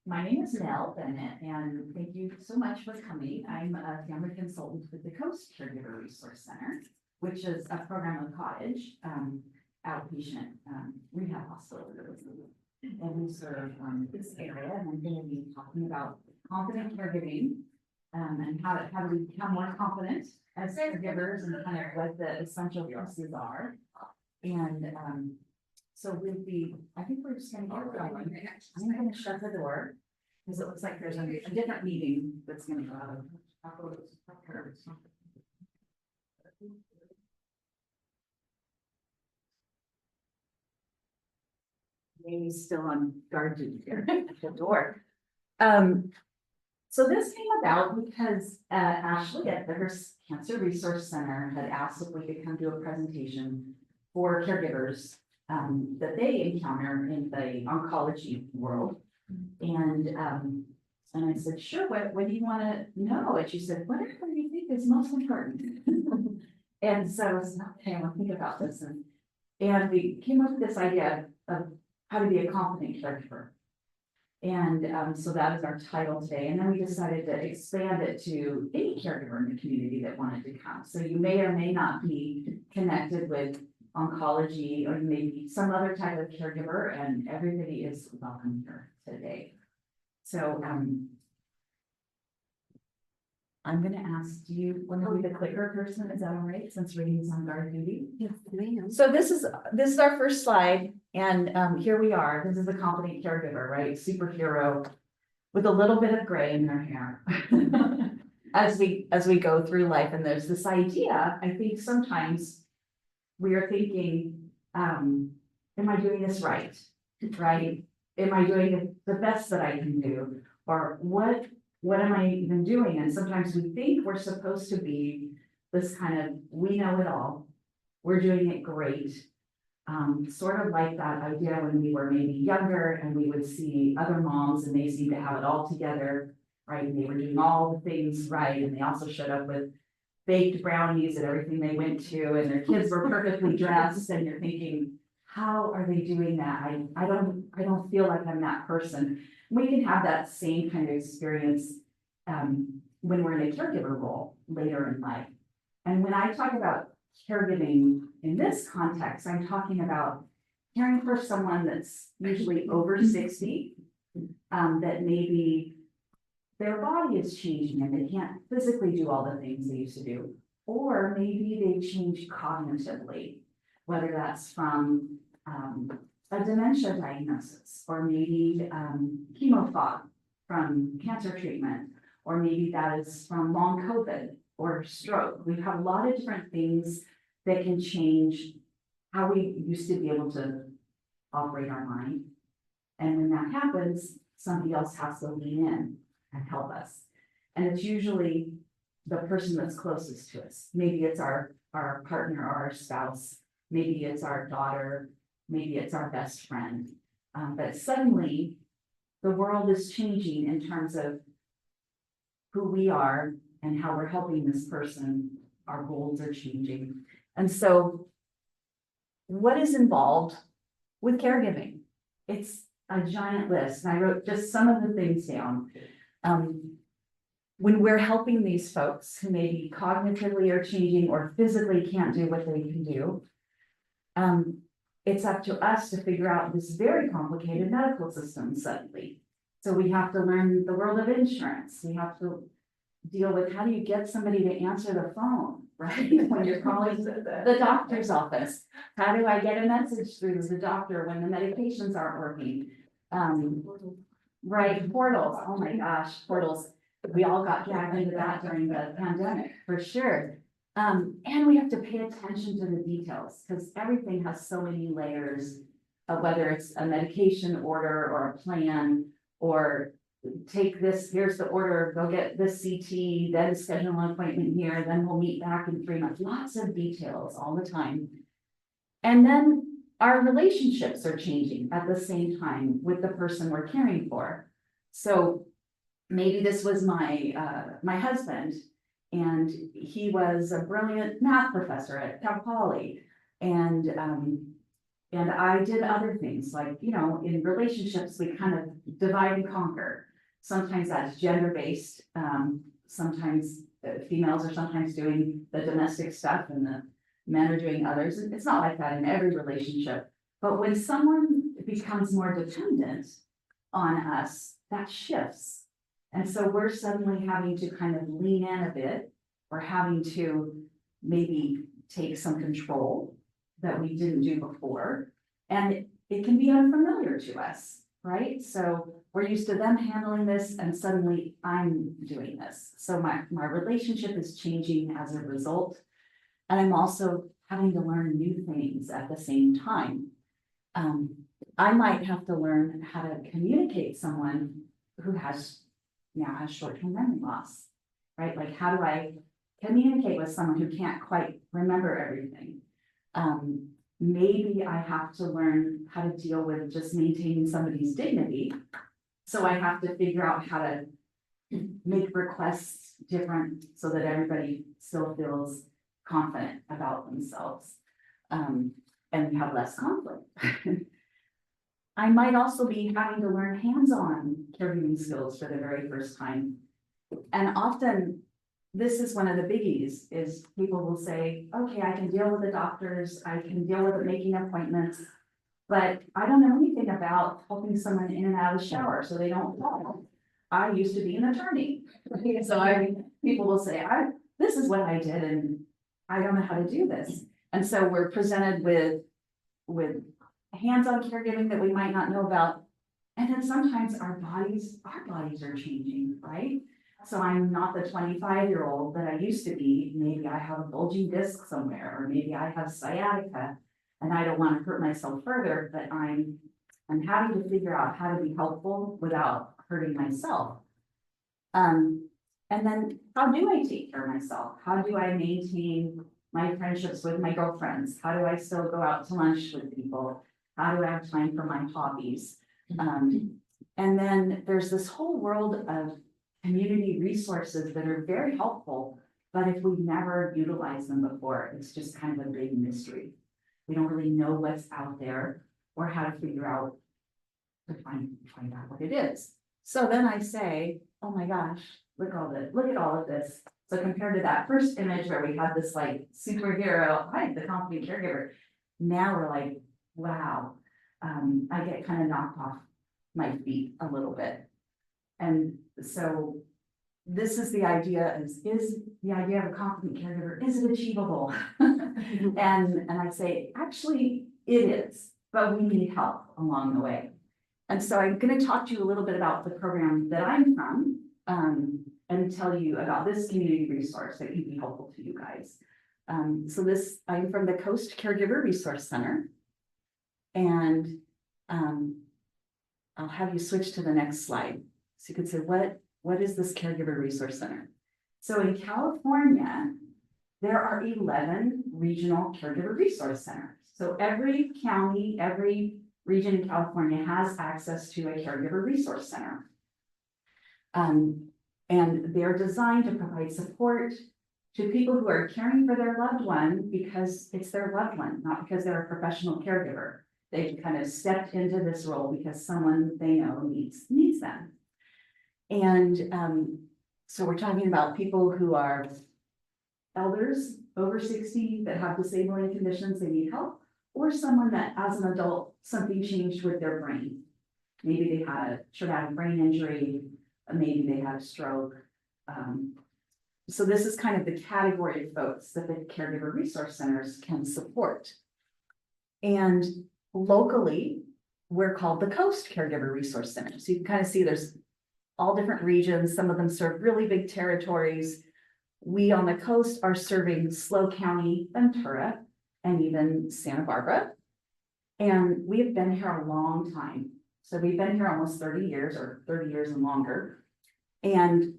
My name is Nell Bennett, and thank you so much for coming. I'm a family consultant with the Coast Caregiver Resource Center, which is a program of cottage, outpatient rehab hospital. And we serve this area, and I'm going to be talking about confident caregiving and how do we become more confident as caregivers and kind of what the essential pieces are. And so with the, I think we're just going to get going. I'm going to shut the door because it looks like there's a different meeting that's going to go out of. Amy's still on guard duty here at the door. So this came about because Ashley at the Cancer Resource Center had asked if we could come do a presentation for caregivers that they encounter in the oncology world. And I said, sure, what do you want to know? And she said, whatever you think is most important. And so I was okay, I want to think about this. And we came up with this idea of how to be a confident caregiver. And so that is our title today. And then we decided to expand it to any caregiver in the community that wanted to come. So you may or may not be connected with oncology, or maybe some other type of caregiver, and everybody is welcome here today. So I'm going to ask, do you want to be the clicker person? Is that all right? Since Rainy's on guard duty. Yes, ma'am. So this is our first slide, and here we are. This is a confident caregiver, right? Superhero with a little bit of gray in their hair as we go through life. And there's this idea, I think sometimes we are thinking, am I doing this right? Right? Am I doing the best that I can do? Or what am I even doing? And sometimes we think we're supposed to be this kind of, we know it all. We're doing it great. Sort of like that idea when we were maybe younger and we would see other moms and they seemed to have it all together, right? And they were doing all the things right. And they also showed up with baked brownies at everything they went to, and their kids were perfectly dressed. And you're thinking, how are they doing that? I don't feel like I'm that person. We can have that same kind of experience when we're in a caregiver role later in life. And when I talk about caregiving in this context, I'm talking about caring for someone that's usually over 60, that maybe their body is changing and they can't physically do all the things they used to do. Or maybe they've changed cognitively, whether that's from a dementia diagnosis, or maybe chemo fog from cancer treatment, or maybe that is from long COVID or stroke. We have a lot of different things that can change how we used to be able to operate our mind. And when that happens, somebody else has to lean in and help us. And it's usually the person that's closest to us. Maybe it's our partner or our spouse. Maybe it's our daughter. Maybe it's our best friend. But suddenly the world is changing in terms of who we are and how we're helping this person. Our goals are changing. And so what is involved with caregiving? It's a giant list. And I wrote just some of the things down. When we're helping these folks who maybe cognitively are changing or physically can't do what they can do, it's up to us to figure out this very complicated medical system suddenly. So we have to learn the world of insurance. We have to deal with how do you get somebody to answer the phone, right? When you're calling the doctor's office. How do I get a message through to the doctor when the medications aren't working? Right, portals. Oh my gosh, portals. We all got dragged into that during the pandemic, for sure. And we have to pay attention to the details because everything has so many layers of whether it's a medication order or a plan, or take this, here's the order, go get this CT, then schedule an appointment here, then we'll meet back in 3 months. Lots of details all the time. And then our relationships are changing at the same time with the person we're caring for. So maybe this was my husband, and he was a brilliant math professor at Cal Poly. And And I did other things like, you know, in relationships, we kind of divide and conquer. Sometimes that's gender-based, sometimes females are sometimes doing the domestic stuff and the men are doing others. It's not like that in every relationship. But when someone becomes more dependent on us, that shifts. And so we're suddenly having to kind of lean in a bit, or having to maybe take some control that we didn't do before. And it can be unfamiliar to us, right? So we're used to them handling this and suddenly I'm doing this. So my relationship is changing as a result. And I'm also having to learn new things at the same time. I might have to learn how to communicate someone who now has short-term memory loss, right? Like, how do I communicate with someone who can't quite remember everything? Maybe I have to learn how to deal with just maintaining somebody's dignity. So I have to figure out how to make requests different so that everybody still feels confident about themselves, and have less conflict. I might also be having to learn hands-on caregiving skills for the very first time. And often, this is one of the biggies, is people will say, okay, I can deal with the doctors, I can deal with making appointments, but I don't know anything about helping someone in and out of the shower so they don't fall. I used to be an attorney. So people will say, this is what I did and I don't know how to do this. And so we're presented with hands-on caregiving that we might not know about. And then sometimes our bodies are changing, right? So I'm not the 25-year-old that I used to be. Maybe I have a bulging disc somewhere, or maybe I have sciatica and I don't want to hurt myself further, but I'm having to figure out how to be helpful without hurting myself. And then how do I take care of myself? How do I maintain my friendships with my girlfriends? How do I still go out to lunch with people? How do I have time for my hobbies? And then there's this whole world of community resources that are very helpful, but if we've never utilized them before, it's just kind of a big mystery. We don't really know what's out there or how to figure out to find out what it is. So then I say, oh my gosh, look at all of this. So compared to that first image where we had this like superhero, hi, the confident caregiver, now we're like, wow, I get kind of knocked off my feet a little bit. And so this is the idea, is the idea of a confident caregiver, is it achievable? And I say, actually, it is, but we need help along the way. And so I'm going to talk to you a little bit about the program that I'm from, and tell you about this community resource that can be helpful to you guys. I'm from the Coast Caregiver Resource Center, and I'll have you switch to the next slide. So you could say, what is this Caregiver Resource Center? So in California, there are 11 regional caregiver resource centers. So every county, every region in California has access to a caregiver resource center. And they're designed to provide support to people who are caring for their loved one because it's their loved one, not because they're a professional caregiver. They kind of stepped into this role because someone they know needs them. And so we're talking about people who are elders over 60 that have disabling conditions, they need help, or someone that as an adult, something changed with their brain. Maybe they had a traumatic brain injury, maybe they had a stroke. So this is kind of the category of folks that the caregiver resource centers can support. And locally, we're called the Coast Caregiver Resource Center. So you can kind of see there's all different regions. Some of them serve really big territories. We on the coast are serving SLO County, Ventura, and even Santa Barbara. And we have been here a long time. So we've been here almost 30 years or 30 years and longer. And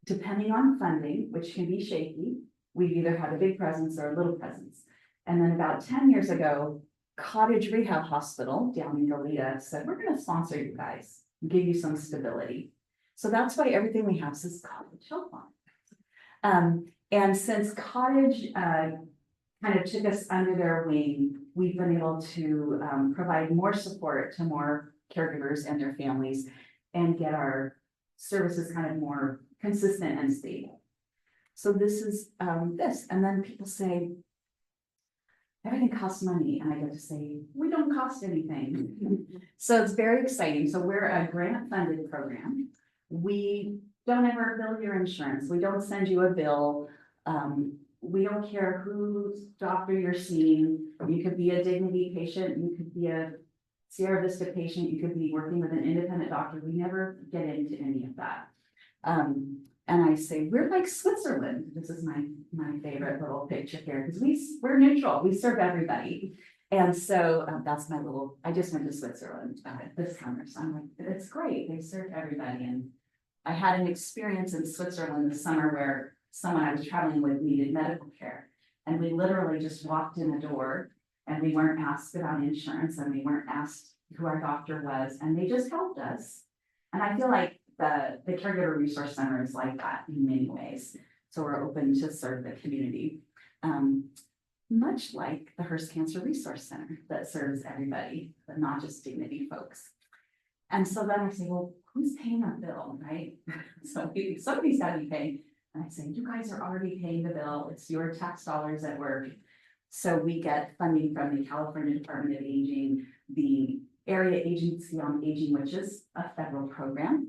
depending on funding, which can be shaky, we've either had a big presence or a little presence. And then about 10 years ago, Cottage Rehab Hospital down in Goleta said, we're going to sponsor you guys and give you some stability. So that's why everything we have says Cottage Health on it. And since Cottage kind of took us under their wing, we've been able to provide more support to more caregivers and their families and get our services kind of more consistent and stable. So this is this, and then people say, everything costs money, and I get to say, we don't cost anything. So it's very exciting. So we're a grant funded program. We don't ever bill your insurance. We don't send you a bill. We don't care whose doctor you're seeing. You could be a Dignity patient, you could be a Sierra Vista patient, you could be working with an independent doctor. We never get into any of that. And I say, we're like Switzerland. This is my favorite little picture here, because we're neutral, we serve everybody. And so that's my little, I just went to Switzerland this summer, so I'm like, it's great, they serve everybody. And I had an experience in Switzerland this summer where someone I was traveling with needed medical care. And we literally just walked in the door, and we weren't asked about insurance, and we weren't asked who our doctor was, and they just helped us. And I feel like the Caregiver Resource Center is like that in many ways. So we're open to serve the community. Much like the Hearst Cancer Resource Center that serves everybody, but not just Dignity folks. And so then I say, well, who's paying our bill, right? So somebody's got to be paying. And I say, you guys are already paying the bill. It's your tax dollars at work. So we get funding from the California Department of Aging, the Area Agency on Aging, which is a federal program.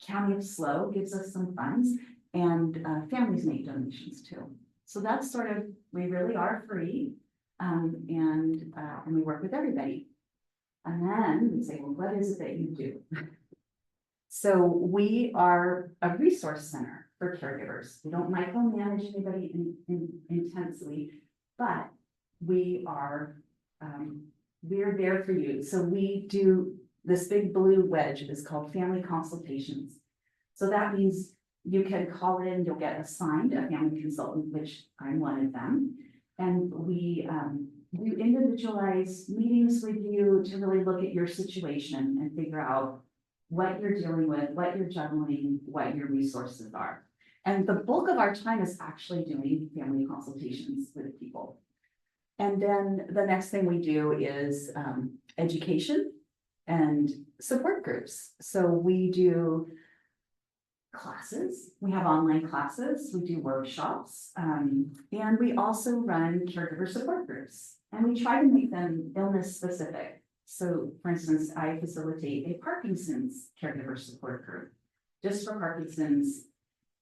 County of SLO gives us some funds, and families make donations too. So that's sort of, we really are free, and we work with everybody. And then we say, well, what is it that you do? So we are a resource center for caregivers. We don't micromanage anybody intensely, but we are, we're there for you. So we do this big blue wedge is called family consultations. So that means you can call in, you'll get assigned a family consultant, which I'm one of them. And we do individualized meetings with you to really look at your situation and figure out what you're dealing with, what you're juggling, what your resources are. And the bulk of our time is actually doing family consultations with people. And then the next thing we do is education and support groups. So we do classes, we have online classes, we do workshops, and we also run caregiver support groups. And we try to make them illness specific. So for instance, I facilitate a Parkinson's caregiver support group, just for Parkinson's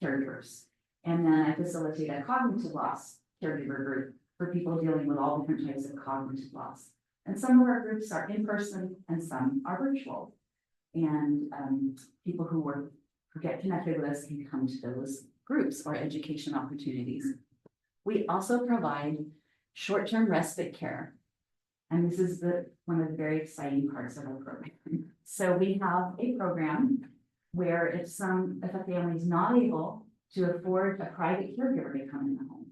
caregivers. And then I facilitate a cognitive loss caregiver group for people dealing with all different types of cognitive loss. And some of our groups are in person and some are virtual. And people who get connected with us can come to those groups or education opportunities. We also provide short-term respite care. And this is one of the very exciting parts of our program. So we have a program where if a family is not able to afford a private caregiver to come in the home,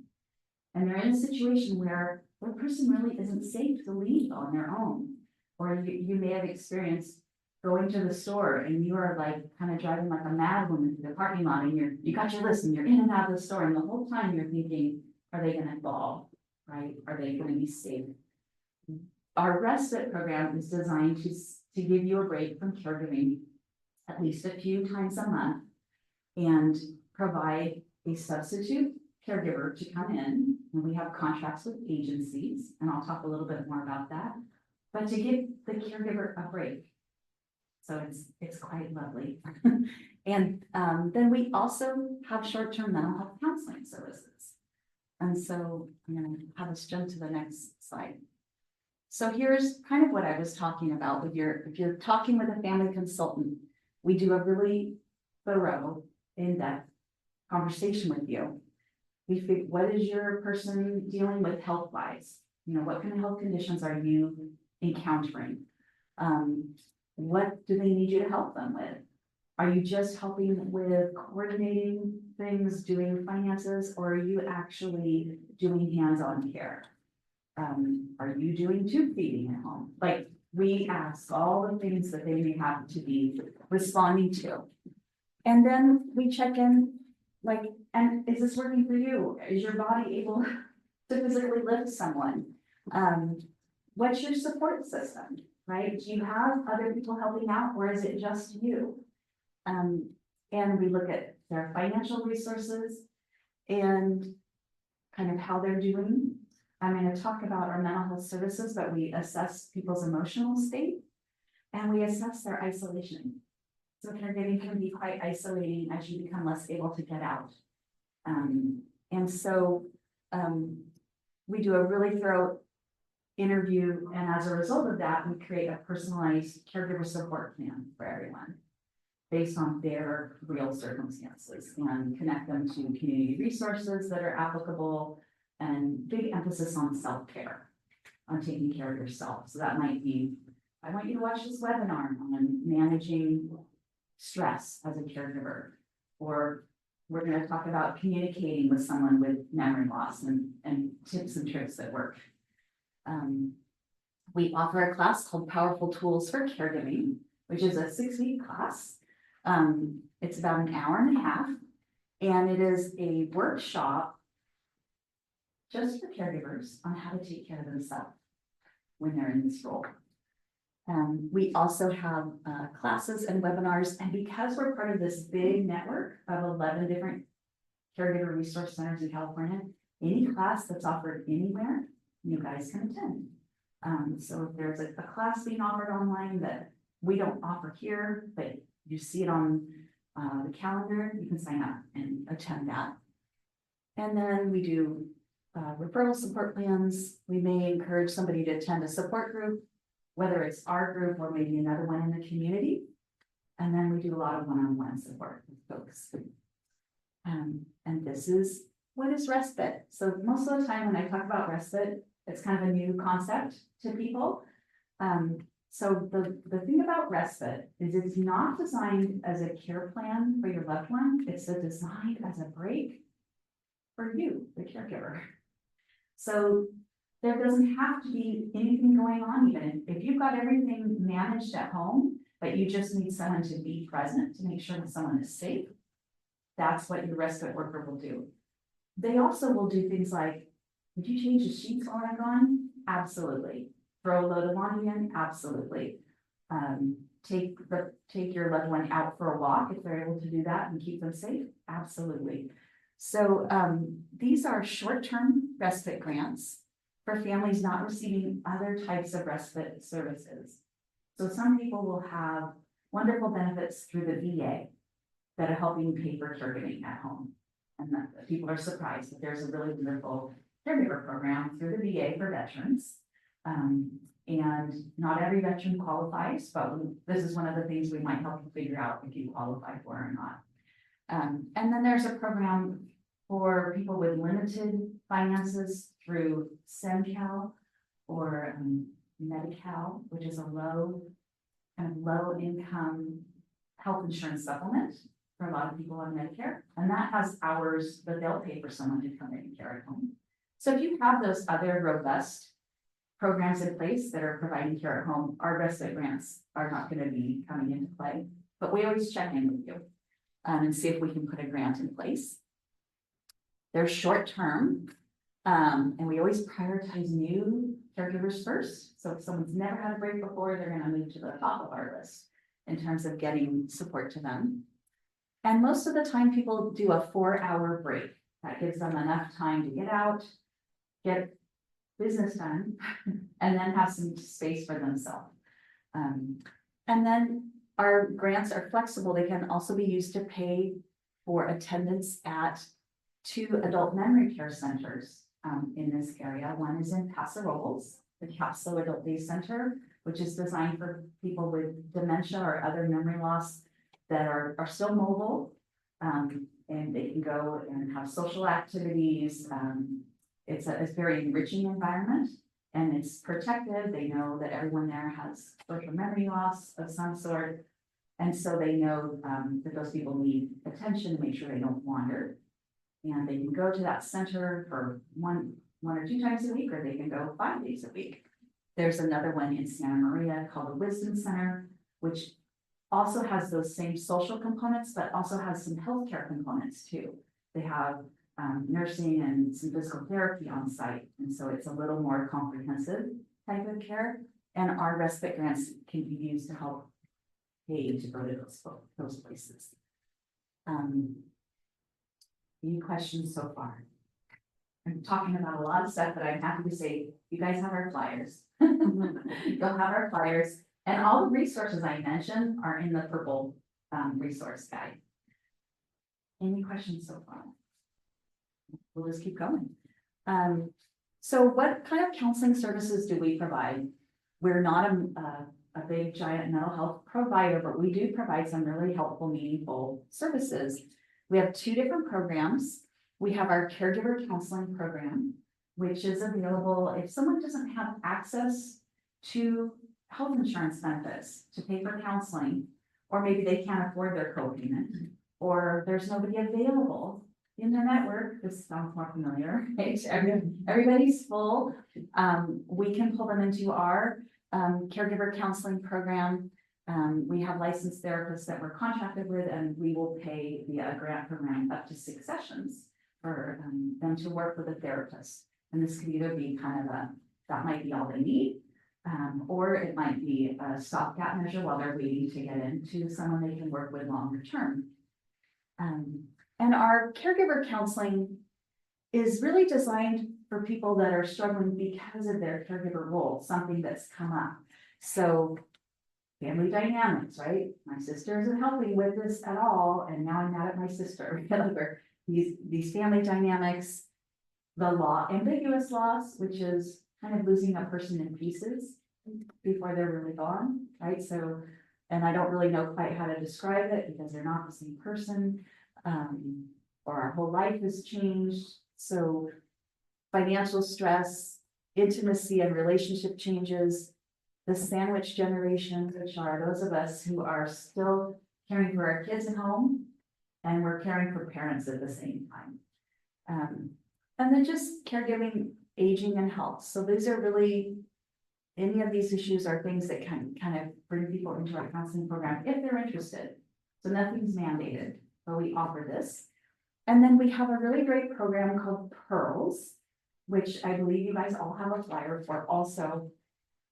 and they're in a situation where the person really isn't safe to leave on their own, or you may have experienced going to the store and you are like kind of driving like a mad woman through the parking lot, and you got your list and you're in and out of the store, and the whole time you're thinking, are they going to fall, right? Are they going to be safe? Our respite program is designed to give you a break from caregiving at least a few times a month and provide a substitute caregiver to come in. And we have contracts with agencies, and I'll talk a little bit more about that, but to give the caregiver a break. So it's quite lovely. And then we also have short-term mental health counseling services. And so I'm going to have us jump to the next slide. So here's kind of what I was talking about with if you're talking with a family consultant, we do a really thorough, in-depth conversation with you. We figure, what is your person dealing with health-wise? You know, what kind of health conditions are you encountering? What do they need you to help them with? Are you just helping with coordinating things, doing finances, or are you actually doing hands-on care? Are you doing tube feeding at home? Like, we ask all the things that they may have to be responding to. And then we check in, like, and is this working for you? Is your body able to physically lift someone. What's your support system, right? Do you have other people helping out, or is it just you? And we look at their financial resources and kind of how they're doing. I'm going to talk about our mental health services, but we assess people's emotional state and we assess their isolation. So caregiving can be quite isolating as you become less able to get out. And so we do a really thorough interview, and as a result of that, we create a personalized caregiver support plan for everyone based on their real circumstances and connect them to community resources that are applicable, and big emphasis on self-care, on taking care of yourself. So that might be, I want you to watch this webinar on managing stress as a caregiver, or we're going to talk about communicating with someone with memory loss and tips and tricks that work. We offer a class called Powerful Tools for Caregiving, which is a 6-week class. It's about an hour and a half, and it is a workshop just for caregivers on how to take care of themselves when they're in this role. We also have classes and webinars, and because we're part of this big network of 11 different caregiver resource centers in California, any class that's offered anywhere, you guys can attend. So if there's a class being offered online that we don't offer here, but you see it on the calendar, you can sign up and attend that. And then we do referral support plans. We may encourage somebody to attend a support group, whether it's our group or maybe another one in the community. And then we do a lot of one-on-one support with folks. And this is, what is respite? So most of the time when I talk about respite, it's kind of a new concept to people. So the thing about respite is it's not designed as a care plan for your loved one. It's designed as a break for you, the caregiver. So there doesn't have to be anything going on. Even if you've got everything managed at home, but you just need someone to be present to make sure that someone is safe, that's what your respite worker will do. They also will do things like, would you change the sheets while I'm gone? Absolutely. Throw a load of laundry in? Absolutely. Take your loved one out for a walk if they're able to do that and keep them safe? Absolutely. So these are short-term respite grants for families not receiving other types of respite services. So some people will have wonderful benefits through the VA that are helping pay for caregiving at home. And that people are surprised that there's a really wonderful caregiver program through the VA for veterans. And not every veteran qualifies, but this is one of the things we might help you figure out if you qualify for or not. And then there's a program for people with limited finances through SEMCAL or Medi-Cal, which is a low income health insurance supplement for a lot of people on Medicare. And that has hours that they'll pay for someone to come in and care at home. So if you have those other robust programs in place that are providing care at home, our respite grants are not going to be coming into play, but we always check in with you and see if we can put a grant in place. They're short term, and we always prioritize new caregivers first. So if someone's never had a break before, they're going to move to the top of our list in terms of getting support to them. And most of the time people do a 4-hour break. That gives them enough time to get out, get business done, and then have some space for themselves. And then our grants are flexible. They can also be used to pay for attendance at 2 adult memory care centers in this area. One is in Paso Robles, the Capsule Adult Day Center, which is designed for people with dementia or other memory loss that are still mobile, and they can go and have social activities. It's a very enriching environment, and it's protected. They know that everyone there has social memory loss of some sort, and so they know that those people need attention to make sure they don't wander. And they can go to that center for one or 2 times a week, or they can go 5 days a week. There's another one in Santa Maria called the Wisdom Center, which also has those same social components, but also has some healthcare components too. They have nursing and some physical therapy on site. And so it's a little more comprehensive type of care. And our respite grants can be used to help pay to go to those places. Any questions so far? I'm talking about a lot of stuff, but I'm happy to say, you guys have our flyers. You'll have our flyers, and all the resources I mentioned are in the purple resource guide. Any questions so far? We'll just keep going. So what kind of counseling services do we provide? We're not a big giant mental health provider, but we do provide some really helpful, meaningful services. We have 2 different programs. We have our caregiver counseling program, which is available if someone doesn't have access to health insurance benefits to pay for counseling, or maybe they can't afford their co-payment, or there's nobody available in their network. This sounds more familiar, right? Everybody's full. We can pull them into our caregiver counseling program. We have licensed therapists that we're contracted with, and we will pay via a grant program up to 6 sessions for them to work with a therapist. And this could either be kind of that might be all they need, or it might be a stopgap measure while they're waiting to get into someone they can work with longer term. And our caregiver counseling is really designed for people that are struggling because of their caregiver role, something that's come up. So family dynamics, right? My sister isn't helping with this at all, and now I'm mad at my sister. These family dynamics, the law, ambiguous loss, which is kind of losing a person in pieces before they're really gone, right? So, and I don't really know quite how to describe it because they're not the same person, or our whole life has changed. So financial stress, intimacy and relationship changes, the sandwich generation, which are those of us who are still caring for our kids at home and we're caring for parents at the same time. And then just caregiving, aging and health. So these are really, any of these issues are things that can kind of bring people into our counseling program if they're interested. So nothing's mandated, but we offer this. And then we have a really great program called Pearls, which I believe you guys all have a flyer for also.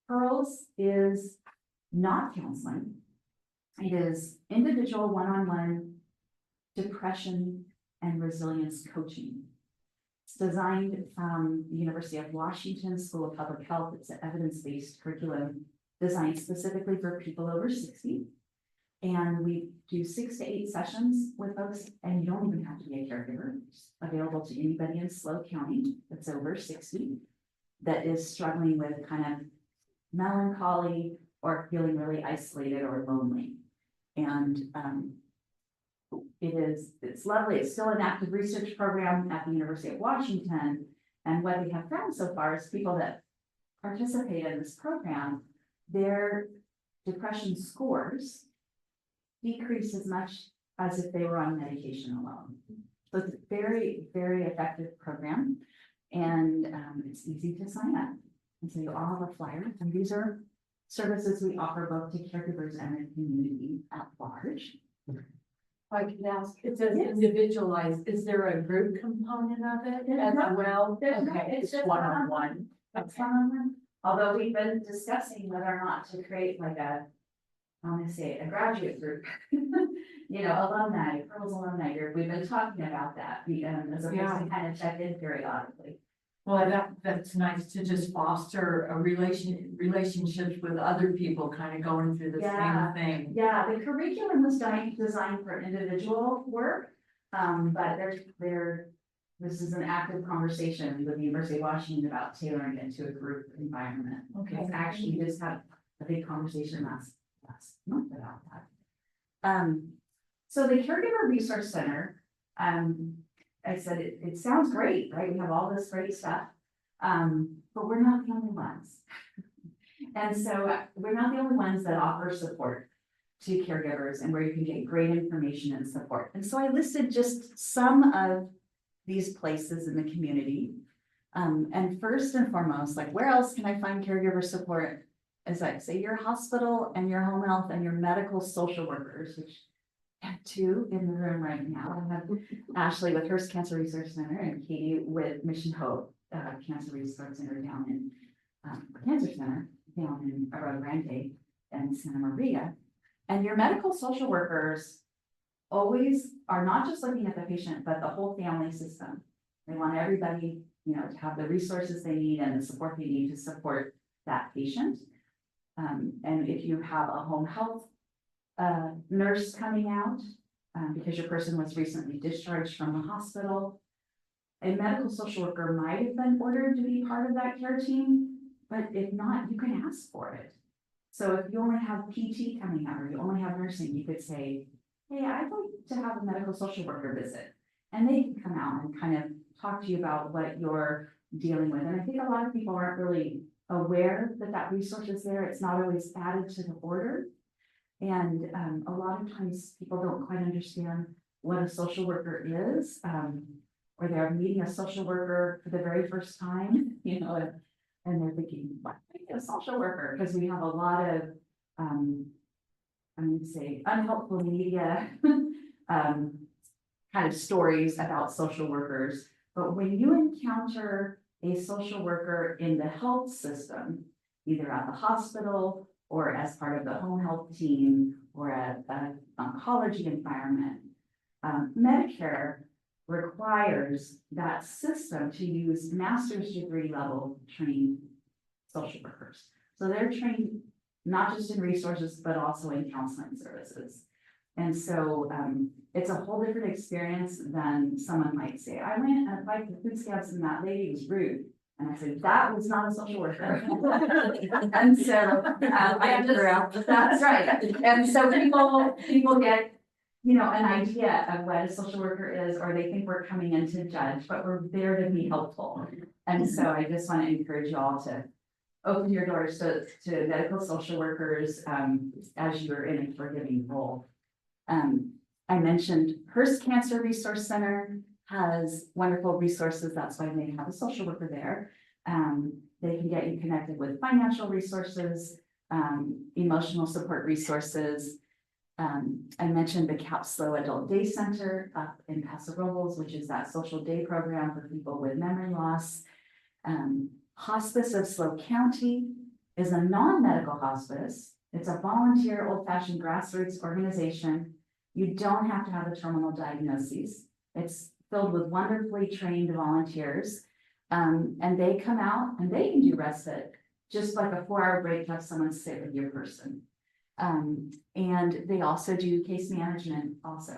Pearls is not counseling. It is individual one-on-one depression and resilience coaching. It's designed from the University of Washington School of Public Health. It's an evidence-based curriculum designed specifically for people over 60. And we do 6 to 8 sessions with folks, and you don't even have to be a caregiver. It's available to anybody in SLO County that's over 60 that is struggling with kind of melancholy or feeling really isolated or lonely. And it's lovely. It's still an active research program at the University of Washington. And what we have found so far is people that participate in this program, their depression scores decrease as much as if they were on medication alone. So it's a very, very effective program, and it's easy to sign up. And so you all have a flyer, and these are services we offer both to caregivers and the community at large. I can ask, it says individualized, is there a group component of it as well? Okay, it's just one-on-one. That's one-on-one. Although we've been discussing whether or not to create like a graduate group, alumni, Pearls alumni group. We've been talking about that, as a person kind of check in periodically. Well, that's nice to just foster a relationships with other people kind of going through the same thing. Yeah, the curriculum was designed for individual work, but this is an active conversation with the University of Washington about tailoring it to a group environment. Okay. It's actually just had a big conversation last month about that. So the Caregiver Resource Center, I said, it sounds great, right? We have all this great stuff, but we're not the only ones. And so we're not the only ones that offer support to caregivers and where you can get great information and support. And so I listed just some of these places in the community. And first and foremost, like where else can I find caregiver support? As I say, your hospital and your home health and your medical social workers, which I have two in the room right now. I have Ashley with Hearst Cancer Research Center and Katie with Mission Hope Cancer Research Center down in Cancer Center down in Arroyo Grande and Santa Maria. And your medical social workers always are not just looking at the patient, but the whole family system. They want everybody, you know, to have the resources they need and the support they need to support that patient. And if you have a home health nurse coming out because your person was recently discharged from the hospital, a medical social worker might have been ordered to be part of that care team, but if not, you can ask for it. So if you only have PT coming out or you only have nursing, you could say, hey, I'd like to have a medical social worker visit. And they can come out and kind of talk to you about what you're dealing with. And I think a lot of people aren't really aware that that resource is there. It's not always added to the order. And a lot of times people don't quite understand what a social worker is, or they're meeting a social worker for the very first time, you know, and they're thinking, why do I get a social worker? Because we have a lot of, I'm going to say, unhelpful media kind of stories about social workers. But when you encounter a social worker in the health system, either at the hospital or as part of the home health team or at an oncology environment, Medicare requires that system to use master's degree level trained social workers. So they're trained not just in resources, but also in counseling services. And so it's a whole different experience than someone might say, I went and applied for food stamps and that lady was rude. And I said, that was not a social worker. And so that's right. And so people get, you know, an idea of what a social worker is, or they think we're coming in to judge, but we're there to be helpful. And so I just want to encourage you all to open your doors to medical social workers as you're in a caregiving role. I mentioned Hearst Cancer Resource Center has wonderful resources. That's why they have a social worker there. They can get you connected with financial resources, emotional support resources. I mentioned the CAPSLO Adult Day Center up in Paso Robles, which is that social day program for people with memory loss. Hospice of SLO County is a non-medical hospice. It's a volunteer, old-fashioned grassroots organization. You don't have to have a terminal diagnosis. It's filled with wonderfully trained volunteers. And they come out and they can do respite, just like a 4-hour break to have someone sit with your person. And they also do case management also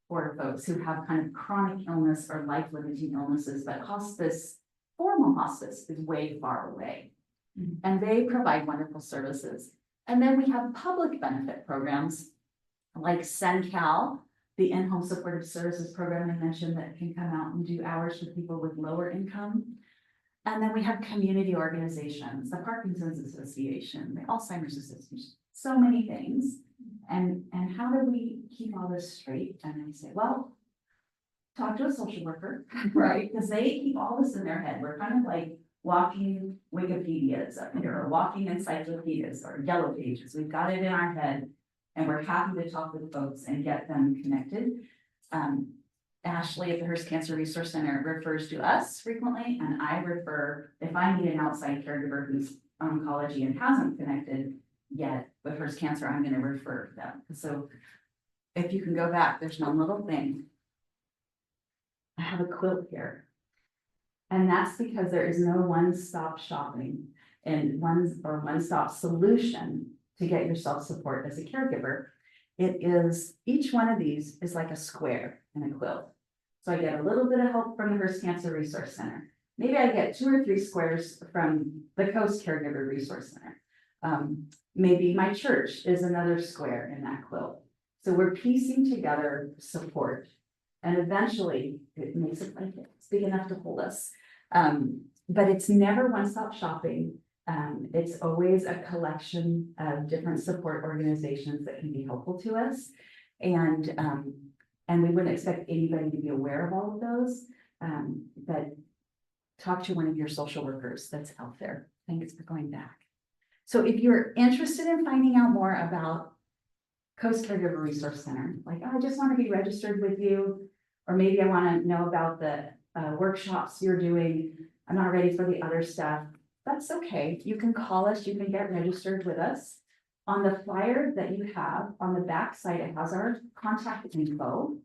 for folks who have kind of chronic illness or life-limiting illnesses, but hospice, formal hospice is way far away. And they provide wonderful services. And then we have public benefit programs like SenCal, the in-home supportive services program I mentioned that can come out and do hours for people with lower income. And then we have community organizations, the Parkinson's Association, the Alzheimer's Association, so many things. And how do we keep all this straight? And I say, well, talk to a social worker, right? Because they keep all this in their head. We're kind of like walking Wikipedias up here, or walking encyclopedias or yellow pages. We've got it in our head. And we're happy to talk with folks and get them connected. Ashley at the Hearst Cancer Resource Center refers to us frequently, and I refer, if I need an outside caregiver who's oncology and hasn't connected yet with Hearst Cancer, I'm going to refer them. So if you can go back, there's one little thing. I have a quilt here. And that's because there is no one-stop shopping and one-stop solution to get yourself support as a caregiver. It is, each one of these is like a square in a quilt. So I get a little bit of help from the Hearst Cancer Resource Center. Maybe I get 2 or 3 squares from the Coast Caregiver Resource Center. Maybe my church is another square in that quilt. So we're piecing together support, and eventually it makes it like it's big enough to hold us. But it's never one-stop shopping. It's always a collection of different support organizations that can be helpful to us. And we wouldn't expect anybody to be aware of all of those, but talk to one of your social workers that's out there. Thanks for going back. So if you're interested in finding out more about Coast Caregiver Resource Center, like, oh, I just want to be registered with you. Or maybe I want to know about the workshops you're doing. I'm not ready for the other stuff. That's okay. You can call us, you can get registered with us. On the flyer that you have on the back side, it has our contact info.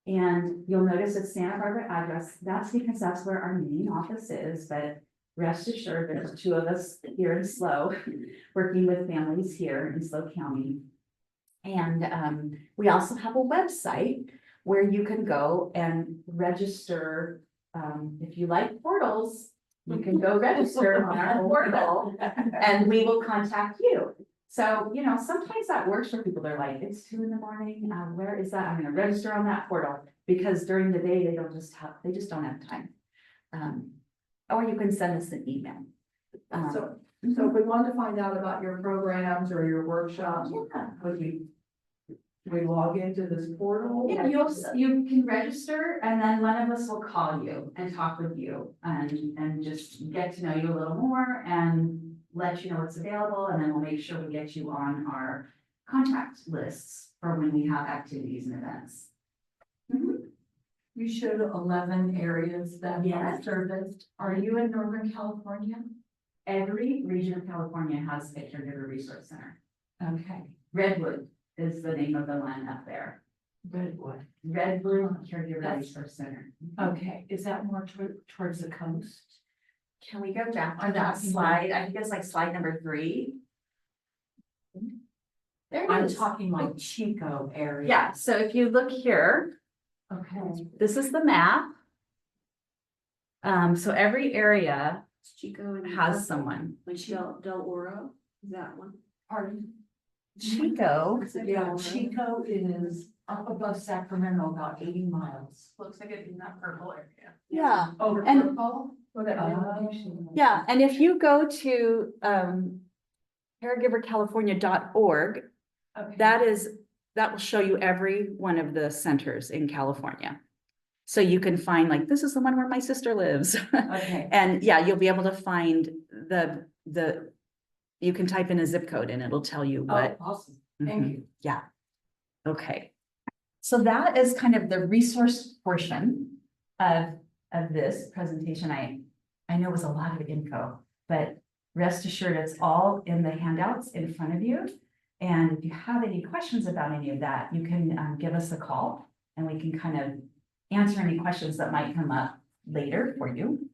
And you'll notice it's Santa Barbara address. That's because that's where our main office is, but rest assured, there's 2 of us here in SLO, working with families here in SLO County. And we also have a website where you can go and register. If you like portals, you can go register on our portal and we will contact you. So, you know, sometimes that works for people. They're like, it's 2 in the morning. Where is that? I'm gonna register on that portal, because during the day, they just don't have time. Or you can send us an email. So if we want to find out about your programs or your workshops, Yeah. would we log into this portal? Yeah, you can register and then one of us will call you and talk with you and just get to know you a little more and let you know what's available, and then we'll make sure we get you on our contact lists for when we have activities and events. You showed 11 areas that Yes. are serviced. Are you in Northern California? Every region of California has a caregiver resource center. Okay. Redwood is the name of the one up there. Redwood. Redwood Caregiver That's- Resource Center. Okay, is that more towards the coast? Can we go down I'm to that talking slide? I think it's like slide number 3. There it I'm is. talking like Chico area. Yeah, so if you look here, Okay. this is the map. So every area Chico and has someone. Del Oro, is that one? Pardon? Chico, Yeah, Chico is up above Sacramento, about 80 miles. Looks like it's in that purple area. yeah, Over And- purple? yeah, and if you go to caregivercalifornia.org, Okay. that will show you every one of the centers in California. So you can find, like, this is the one where my sister lives. Okay. And yeah, you'll be able to find you can type in a zip code and it'll tell you Oh, what. awesome. Thank Mhm. you. Yeah. Okay. So that is kind of the resource portion of this presentation. I know it was a lot of info, but rest assured it's all in the handouts in front of you. And if you have any questions about any of that, you can give us a call and we can kind of answer any questions that might come up later for you.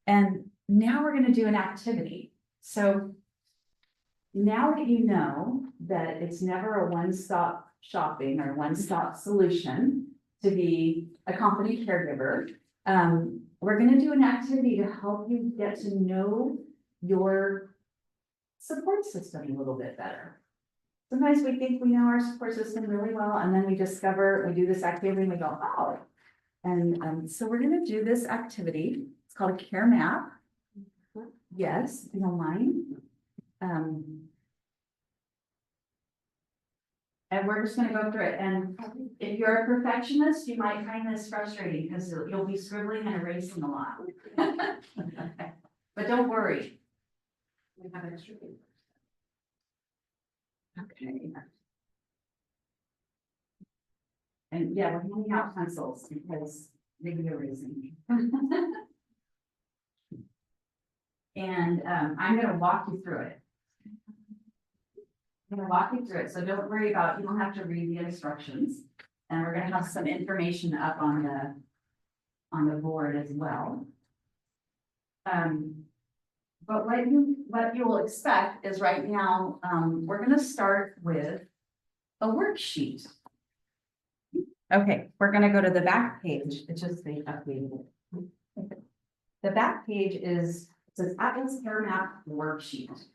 And now we're going to do an activity. So now that you know that it's never a one-stop shopping or one-stop solution to be a company caregiver, we're going to do an activity to help you get to know your support system a little bit better. Sometimes we think we know our support system really well, and then we do this activity and we go, oh. And so we're going to do this activity. It's called a care map. Yes, if you don't mind. And we're just gonna go through it, and if you're a perfectionist, you might find this frustrating, because you'll be scribbling and erasing a lot. But don't worry. We have extra paper. Okay. And yeah, we're handing out pencils because maybe erasing. And I'm gonna walk you through it. I'm gonna walk you through it, so don't worry about, you don't have to read the instructions. And we're gonna have some information up on the board as well. But what you will expect is right now, we're gonna start with a worksheet. Okay, we're gonna go to the back page. It's just the updated. The back page it says Atlas Care Map Worksheet.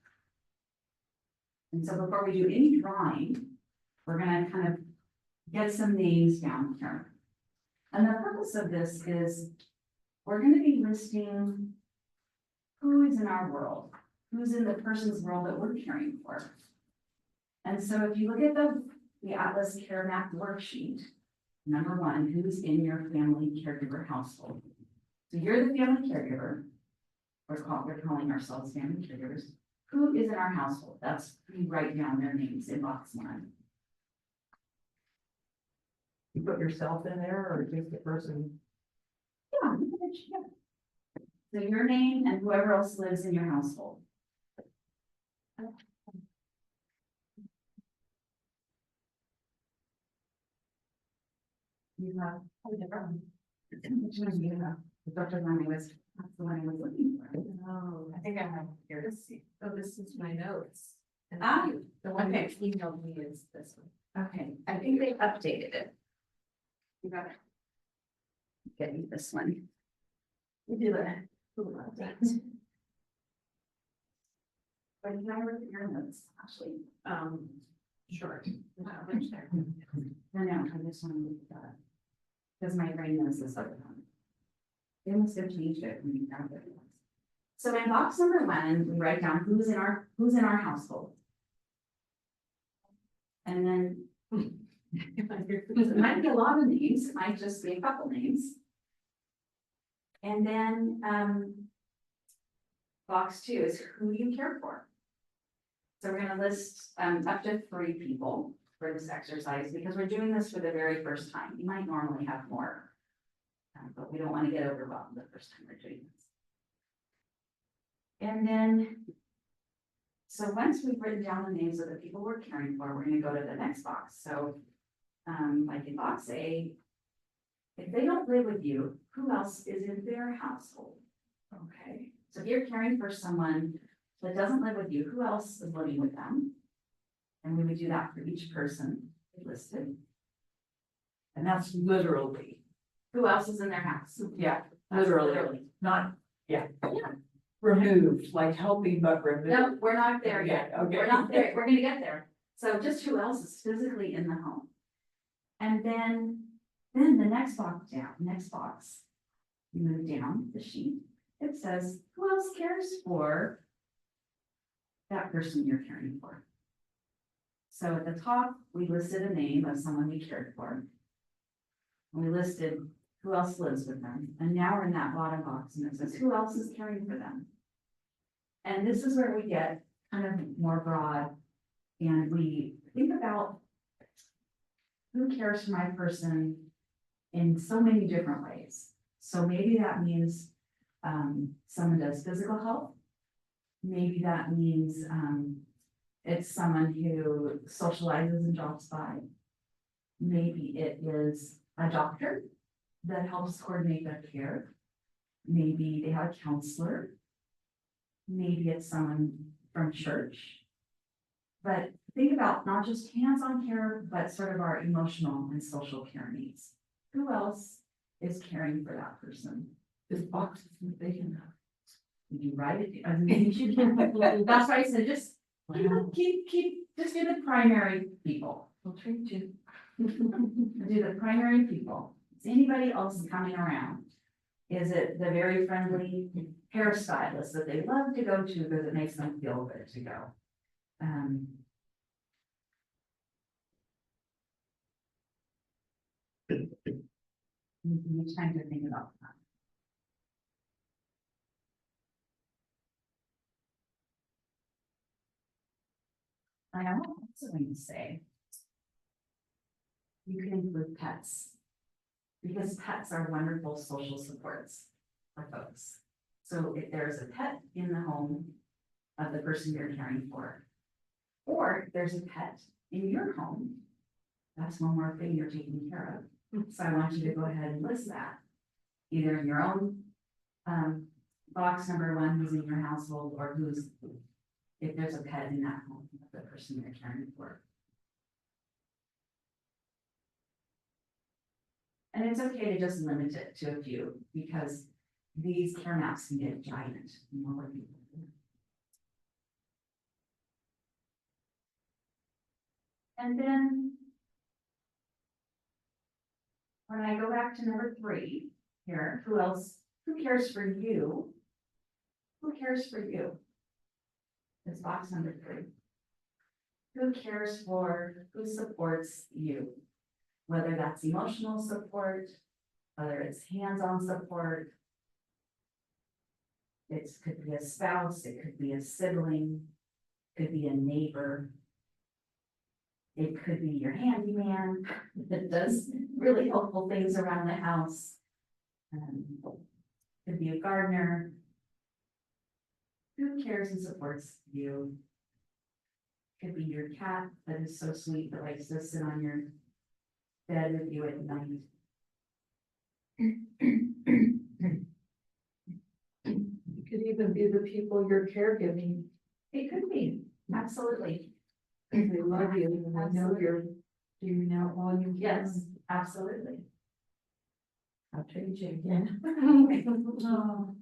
And so before we do any drawing, we're gonna kind of get some names down here. And the purpose of this is we're gonna be listing who is in our world, who's in the person's world that we're caring for. And so if you look at the Atlas Care Map Worksheet, number 1, who's in your family caregiver household? So you're the family caregiver. We're calling ourselves family caregivers. Who is in our household? That's, we write down their names in box 1. You put yourself in there or just the person? Yeah. So your name and whoever else lives in your household. You have, which one do you have? The Dr. Lemmy was, that's the one I was looking for. Oh, I think I have here to see. Oh, this is my notes. And Ah, the one okay. that emailed me is this one. Okay, I think they updated it. You got it. Get me this one. We do that. Update. But can I look at your notes, actually? Sure. Which there. No, I just want to look at that. Because my brain knows this other one. They must have changed it when you found it. So in box number 1, we write down who's in our household. And then it might be a lot of names, it might just be a couple names. And then box 2 is who you care for. So we're gonna list up to 3 people for this exercise because we're doing this for the very first time. You might normally have more. But we don't want to get overwhelmed the first time we're doing this. And then, so once we've written down the names of the people we're caring for, we're gonna go to the next box. So, like in box A, if they don't live with you, who else is in their household? Okay, so if you're caring for someone that doesn't live with you, who else is living with them? And we would do that for each person listed. And that's literally, Who else is in their house? yeah, That's literally, not, yeah. Yeah. Removed, like helping but removed. No, we're not there yet. Yeah, okay. We're not there. We're gonna get there. So just who else is physically in the home? And then the next box down, you move down the sheet. It says, who else cares for that person you're caring for? So at the top, we listed a name of someone we cared for. And we listed who else lives with them. And now we're in that bottom box and it says, who else is caring for them? And this is where we get kind of more broad and we think about who cares for my person in so many different ways. So maybe that means someone does physical health. Maybe that means it's someone who socializes and drops by. Maybe it is a doctor that helps coordinate their care. Maybe they have a counselor. Maybe it's someone from church. But think about not just hands-on care, but sort of our emotional and social care needs. Who else is caring for that person? This box isn't big enough. Did you write it? I mean, you should. That's why I said just just do the primary people. I'll treat you. Do the primary people. Is anybody else coming around? Is it the very friendly hairstylist that they love to go to because it makes them feel good to go? Each time to think about that. I am also going to say, you can include pets. Because pets are wonderful social supports for folks. So if there's a pet in the home of the person you're caring for, or if there's a pet in your home, that's one more thing you're taking care of. So I want you to go ahead and list that, either in your own box number 1, who's in your household, or who's, if there's a pet in that home of the person you're caring for. And it's okay to just limit it to a few, because these care maps can get giant. And then when I go back to number 3 here, who cares for you? Who cares for you? It's box number 3. Who cares for, who supports you? Whether that's emotional support, whether it's hands-on support. It could be a spouse, it could be a sibling, could be a neighbor. It could be your handyman that does really helpful things around the house. Could be a gardener. Who cares and supports you? Could be your cat that is so sweet that likes to sit on your bed with you at night. It could even be the people you're caregiving. It could be, absolutely. They love you and they know you're doing out all you can. Yes, absolutely. I'll change it again. Oh,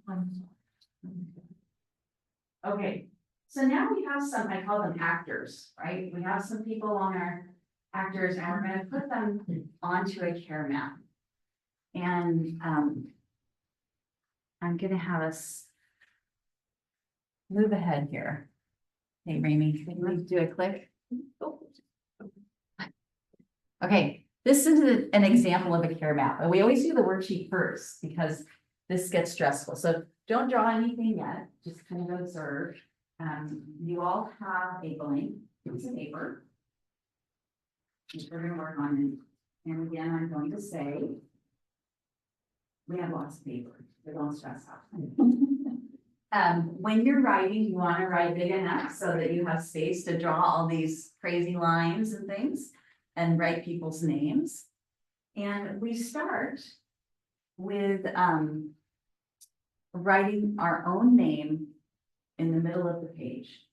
okay, so now we have some, I call them actors, right? We have some people on our actors and we're gonna put them onto a care map. And I'm gonna have us move ahead here. Hey, Rami, can you do a click? Okay, this is an example of a care map, and we always do the worksheet first because this gets stressful. So don't draw anything yet, just kind of observe. You all have a blank piece of paper. Which we're gonna work on, and again, I'm going to say. We have lots of paper, but don't stress out. When you're writing, you wanna write big enough so that you have space to draw all these crazy lines and things. And write people's names. And we start with writing our own name in the middle of the page.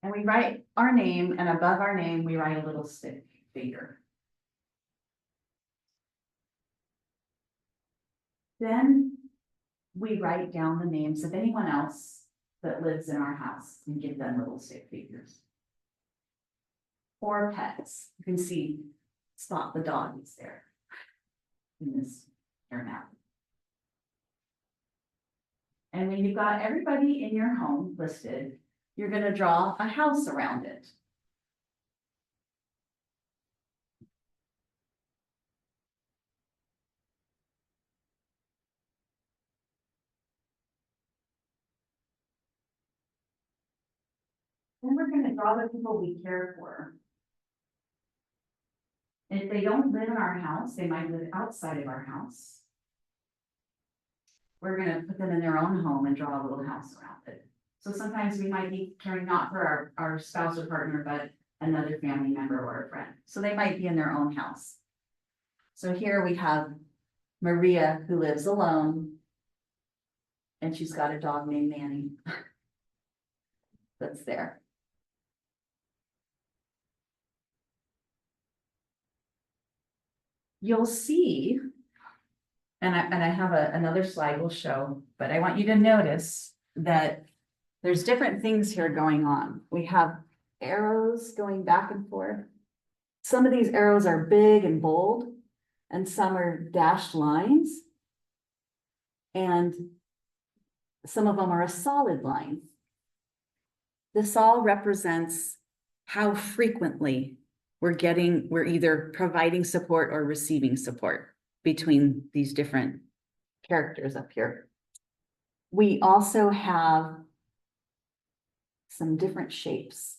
And we write our name, and above our name, we write a little stick figure. Then we write down the names of anyone else that lives in our house and give them little stick figures. Or pets. You can see Spot the dog is there in this care map. And when you've got everybody in your home listed, you're going to draw a house around it. Then we're going to draw the people we care for. If they don't live in our house, they might live outside of our house. We're going to put them in their own home and draw a little house around it. So sometimes we might be caring not for our spouse or partner, but another family member or a friend. So they might be in their own house. So here we have Maria, who lives alone. And she's got a dog named Manny. That's there. You'll see, and I have another slide we'll show, but I want you to notice that there's different things here going on. We have arrows going back and forth. Some of these arrows are big and bold, and some are dashed lines. And some of them are a solid line. This all represents how frequently we're either providing support or receiving support between these different characters up here. We also have some different shapes.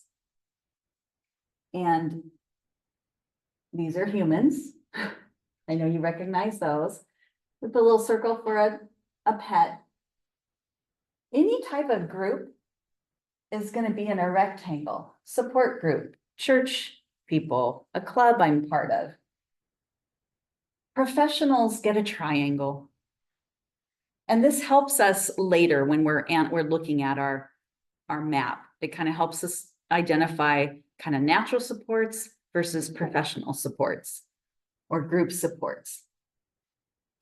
And these are humans. I know you recognize those. We put a little circle for a pet. Any type of group is going to be in a rectangle. Support group, church people, a club I'm part of. Professionals get a triangle. And this helps us later when we're looking at our map. It kind of helps us identify kind of natural supports versus professional supports or group supports.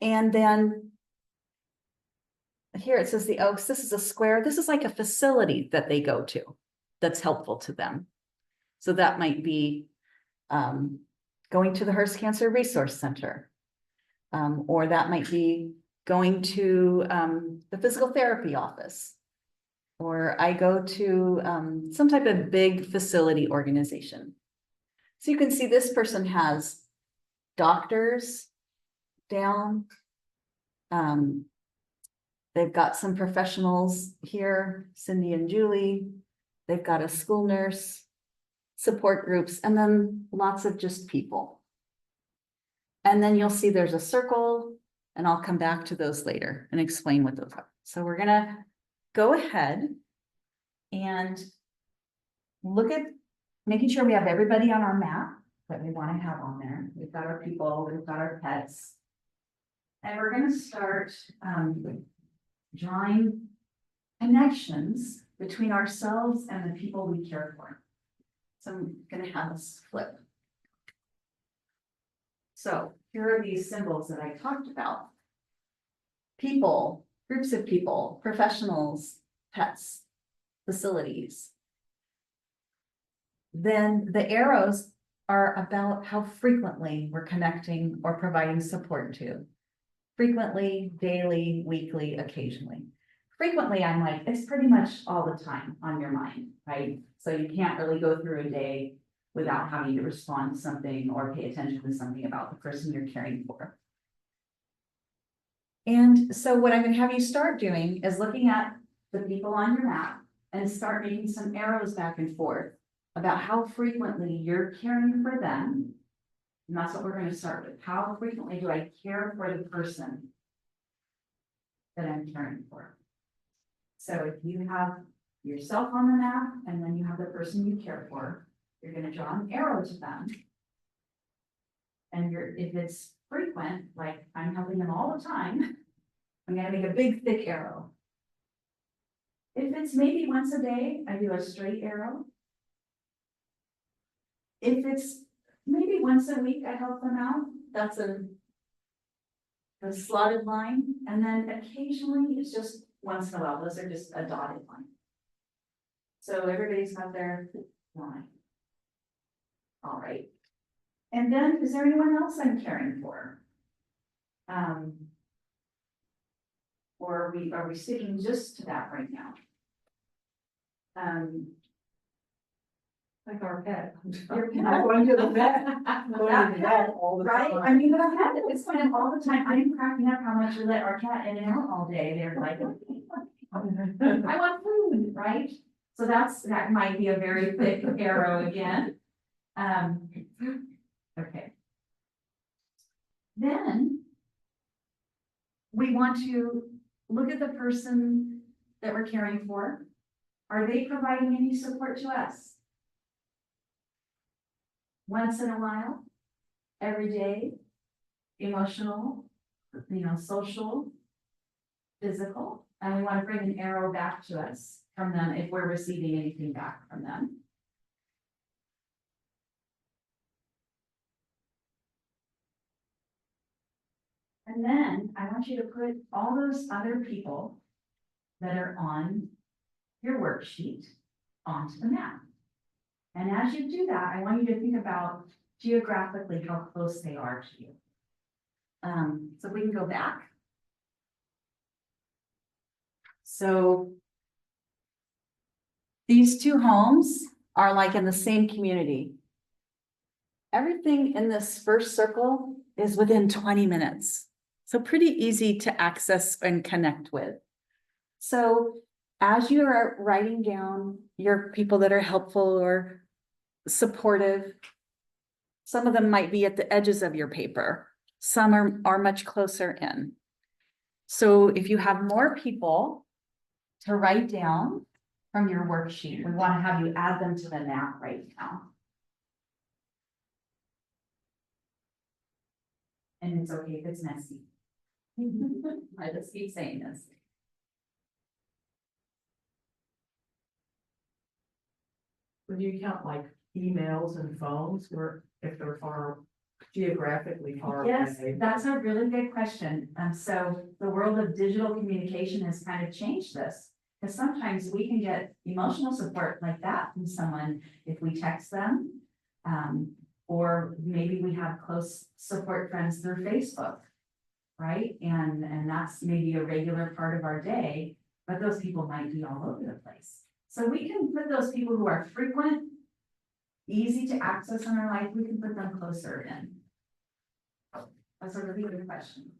And then here it says the Oaks, this is a square. This is like a facility that they go to that's helpful to them. So that might be going to the Hearst Cancer Resource Center, or that might be going to the physical therapy office, or I go to some type of big facility organization. So you can see this person has doctors down, They've got some professionals here, Cindy and Julie. They've got a school nurse, support groups, and then lots of just people. And then you'll see there's a circle, and I'll come back to those later and explain what those are. So we're gonna go ahead and look at making sure we have everybody on our map that we want to have on there. We've got our people, we've got our pets. And we're gonna start drawing connections between ourselves and the people we care for. So I'm gonna have us flip. So here are these symbols that I talked about. People, groups of people, professionals, pets, facilities. Then the arrows are about how frequently we're connecting or providing support to. Frequently, daily, weekly, occasionally. Frequently, I'm like, it's pretty much all the time on your mind, right? So you can't really go through a day without having to respond to something or pay attention to something about the person you're caring for. And so what I'm gonna have you start doing is looking at the people on your map and start making some arrows back and forth about how frequently you're caring for them. And that's what we're gonna start with. How frequently do I care for the person that I'm caring for? So if you have yourself on the map and then you have the person you care for, you're gonna draw an arrow to them. And if it's frequent, like I'm helping them all the time, I'm gonna make a big thick arrow. If it's maybe once a day, I do a straight arrow. If it's maybe once a week, I help them out, that's a slotted line, and then occasionally it's just once in a while, those are just a dotted line. So everybody's got their line. All right. And then, is there anyone else I'm caring for? Or are we sticking just to that right now? Like our pet. Your pet. I'm going to the vet. I'm going to the vet all the Right, time. I mean, I've had this kind of all the time, I'm cracking up how much we let our cat in and out all day, they're like, I want food, right? So that might be a very thick arrow again. Okay. Then we want to look at the person that we're caring for. Are they providing any support to us? Once in a while, every day, emotional, social, physical, and we want to bring an arrow back to us from them if we're receiving anything back from them. And then I want you to put all those other people that are on your worksheet onto the map. And as you do that, I want you to think about geographically how close they are to you. So we can go back. So these two homes are like in the same community. Everything in this first circle is within 20 minutes. So pretty easy to access and connect with. So as you are writing down your people that are helpful or supportive, some of them might be at the edges of your paper. Some are much closer in. So if you have more people to write down from your worksheet, we want to have you add them to the map right now. And it's okay if it's messy. I just keep saying this. Would you count like emails and phones or if they're geographically far Yes, away? that's a really good question. So the world of digital communication has kind of changed this. Because sometimes we can get emotional support like that from someone if we text them. Or maybe we have close support friends through Facebook, right? And that's maybe a regular part of our day, but those people might be all over the place. So we can put those people who are frequent, easy to access in our life, we can put them closer in. That's a really good question.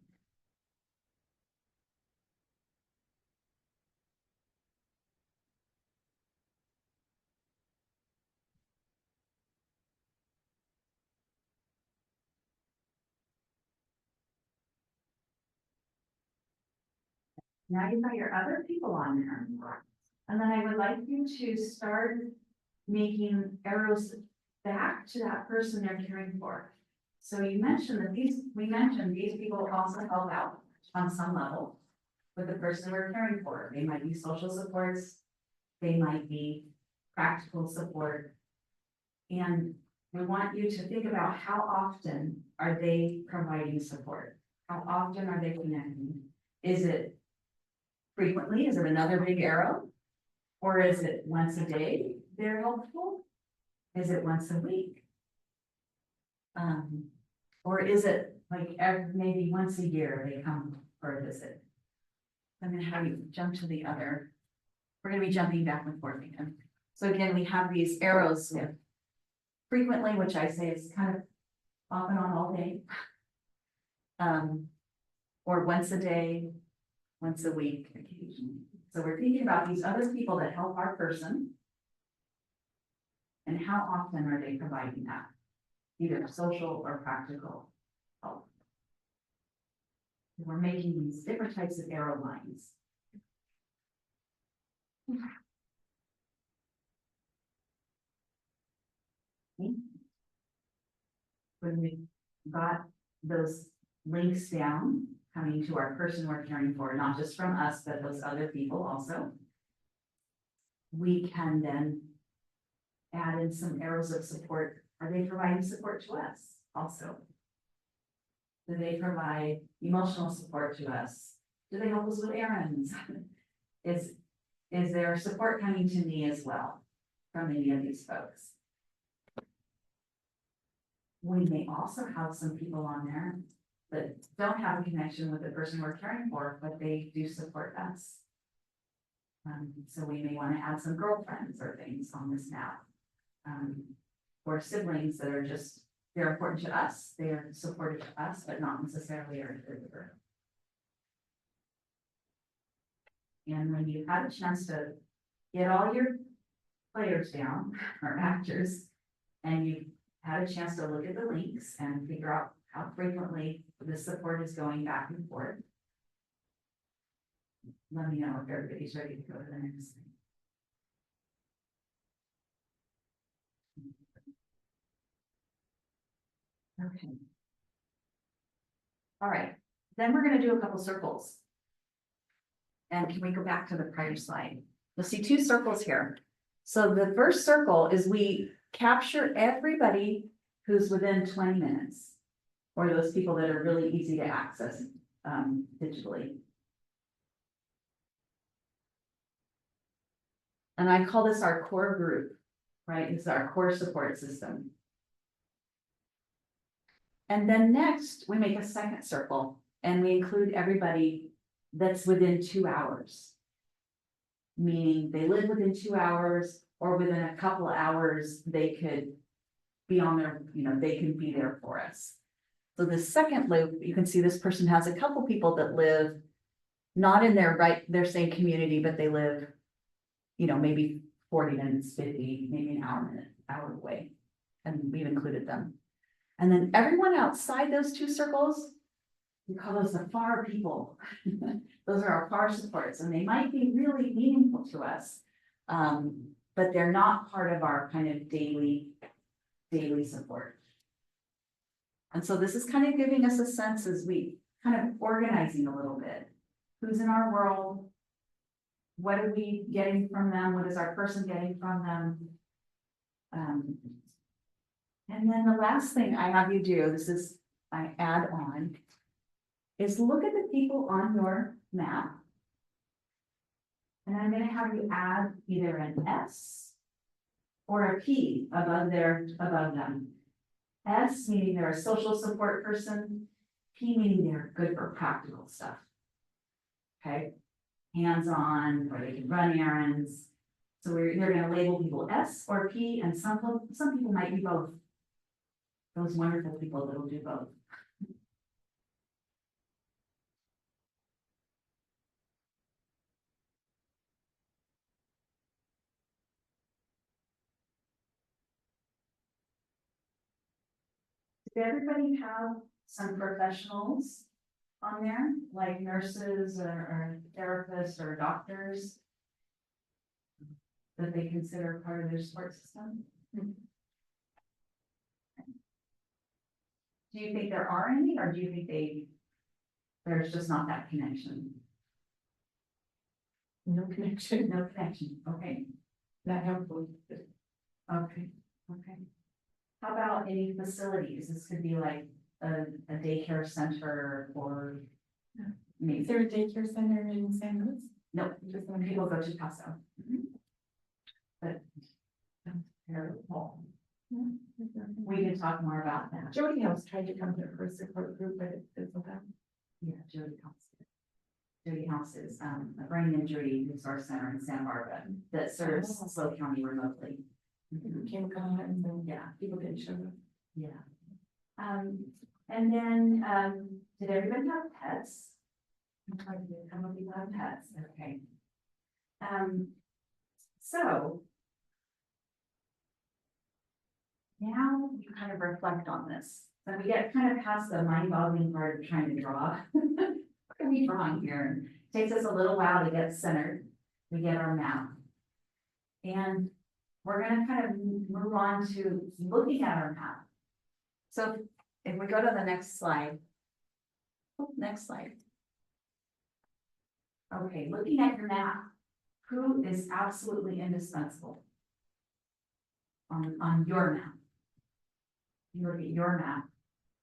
Now you've got your other people on there. And then I would like you to start making arrows back to that person they're caring for. So you mentioned that we mentioned these people also help out on some level with the person we're caring for. They might be social supports, they might be practical support. And we want you to think about how often are they providing support? How often are they connecting? Is it frequently? Is it another big arrow? Or is it once a day they're helpful? Is it once a week? Or is it like maybe once a year they come for a visit? I'm gonna have you jump to the other. We're gonna be jumping back and forth again. So again, we have these arrows with frequently, which I say is kind of off and on all day. Or once a day, once a week, occasionally. So we're thinking about these other people that help our person. And how often are they providing that? Either social or practical help. We're making these different types of arrow lines. When we got those links down, coming to our person we're caring for, not just from us, but those other people also, we can then add in some arrows of support. Are they providing support to us also? Do they provide emotional support to us? Do they help us with errands? Is there support coming to me as well from any of these folks? We may also have some people on there that don't have a connection with the person we're caring for, but they do support us. So we may want to add some girlfriends or things on this map. Or siblings that are just, they're important to us, they are supportive to us, but not necessarily our caregiver. And when you had a chance to get all your players down, or actors, and you had a chance to look at the links and figure out how frequently the support is going back and forth, let me know if everybody's ready to go to the next thing. Okay. All right, then we're gonna do a couple circles. And can we go back to the prior slide? You'll see two circles here. So the first circle is we capture everybody who's within 20 minutes. Or those people that are really easy to access digitally. And I call this our core group, right? This is our core support system. And then next, we make a second circle and we include everybody that's within 2 hours. Meaning they live within 2 hours or within a couple of hours, they could be on their, they can be there for us. So the second loop, you can see this person has a couple people that live not in their same community, but they live, maybe 40 minutes, 50, maybe an hour away. And we've included them. And then everyone outside those two circles, we call those the far people. Those are our far supports, and they might be really meaningful to us, but they're not part of our kind of daily support. And so this is kind of giving us a sense as we kind of organizing a little bit. Who's in our world? What are we getting from them? What is our person getting from them? And then the last thing I have you do, I add on, is look at the people on your map. And I'm going to have you add either an S or a P above them. S meaning they're a social support person, P meaning they're good for practical stuff. Okay, hands-on, or they can run errands. So they're going to label people S or P, and some people might be both. Those wonderful people that will do both. Did everybody have some professionals on there, like nurses or therapists or doctors? That they consider part of their support system? Do you think there are any, or do you think there's just not that connection? No connection, No connection, okay, not helpful. okay, okay. How about any facilities? This could be like a daycare center or maybe, Is there a daycare center in San Luis? no, just when people go to Paso. But Terrible. we can talk more about that. Jody House tried to come to her support group, but it doesn't happen. Yeah, Jody House. Jody House is a brain injury resource center in Santa Barbara that serves Oh. SLO County remotely. Mhm. Came a couple times and Yeah, people didn't show up. yeah. And then, did everybody have pets? How many people have pets? Okay. So. Now you kind of reflect on this. So we get kind of past the mind-boggling part of trying to draw. What are we drawing here? It takes us a little while to get centered. We get our map. And we're gonna kind of move on to looking at our map. So if we go to the next slide. Oh, next slide. Okay, looking at your map, who is absolutely indispensable? On your map. You look at your map,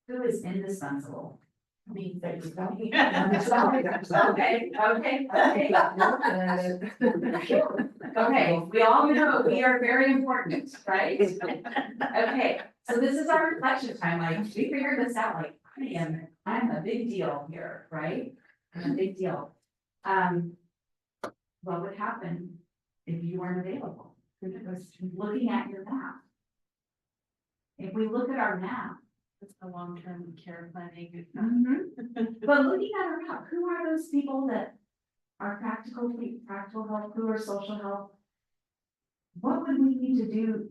who is indispensable? Me, thanks. Okay, okay, okay. Okay, we all know we are very important, right? Okay, so this is our reflection time, like, we figured this out, like, I'm a big deal here, right? I'm a big deal. What would happen if you weren't available? Because looking at your map. If we look at our map, It's the long-term care planning. but looking at our map, who are those people that are practical help, who are social help? What would we need to do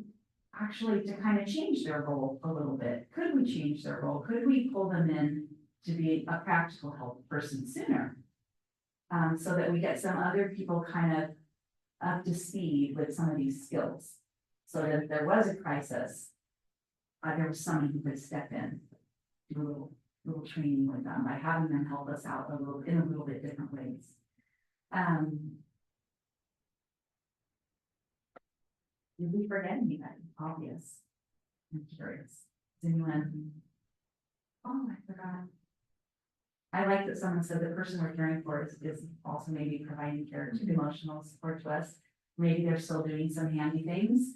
actually to kind of change their role a little bit? Could we change their role? Could we pull them in to be a practical help person sooner? So that we get some other people kind of up to speed with some of these skills. So that if there was a crisis, there was someone who could step in, do a little training with them by having them help us out in a little bit different ways. Did we forget anybody? Obvious. I'm curious. Is anyone? Oh, I forgot. I like that someone said the person we're caring for is also maybe providing care to emotional support to us. Maybe they're still doing some handy things.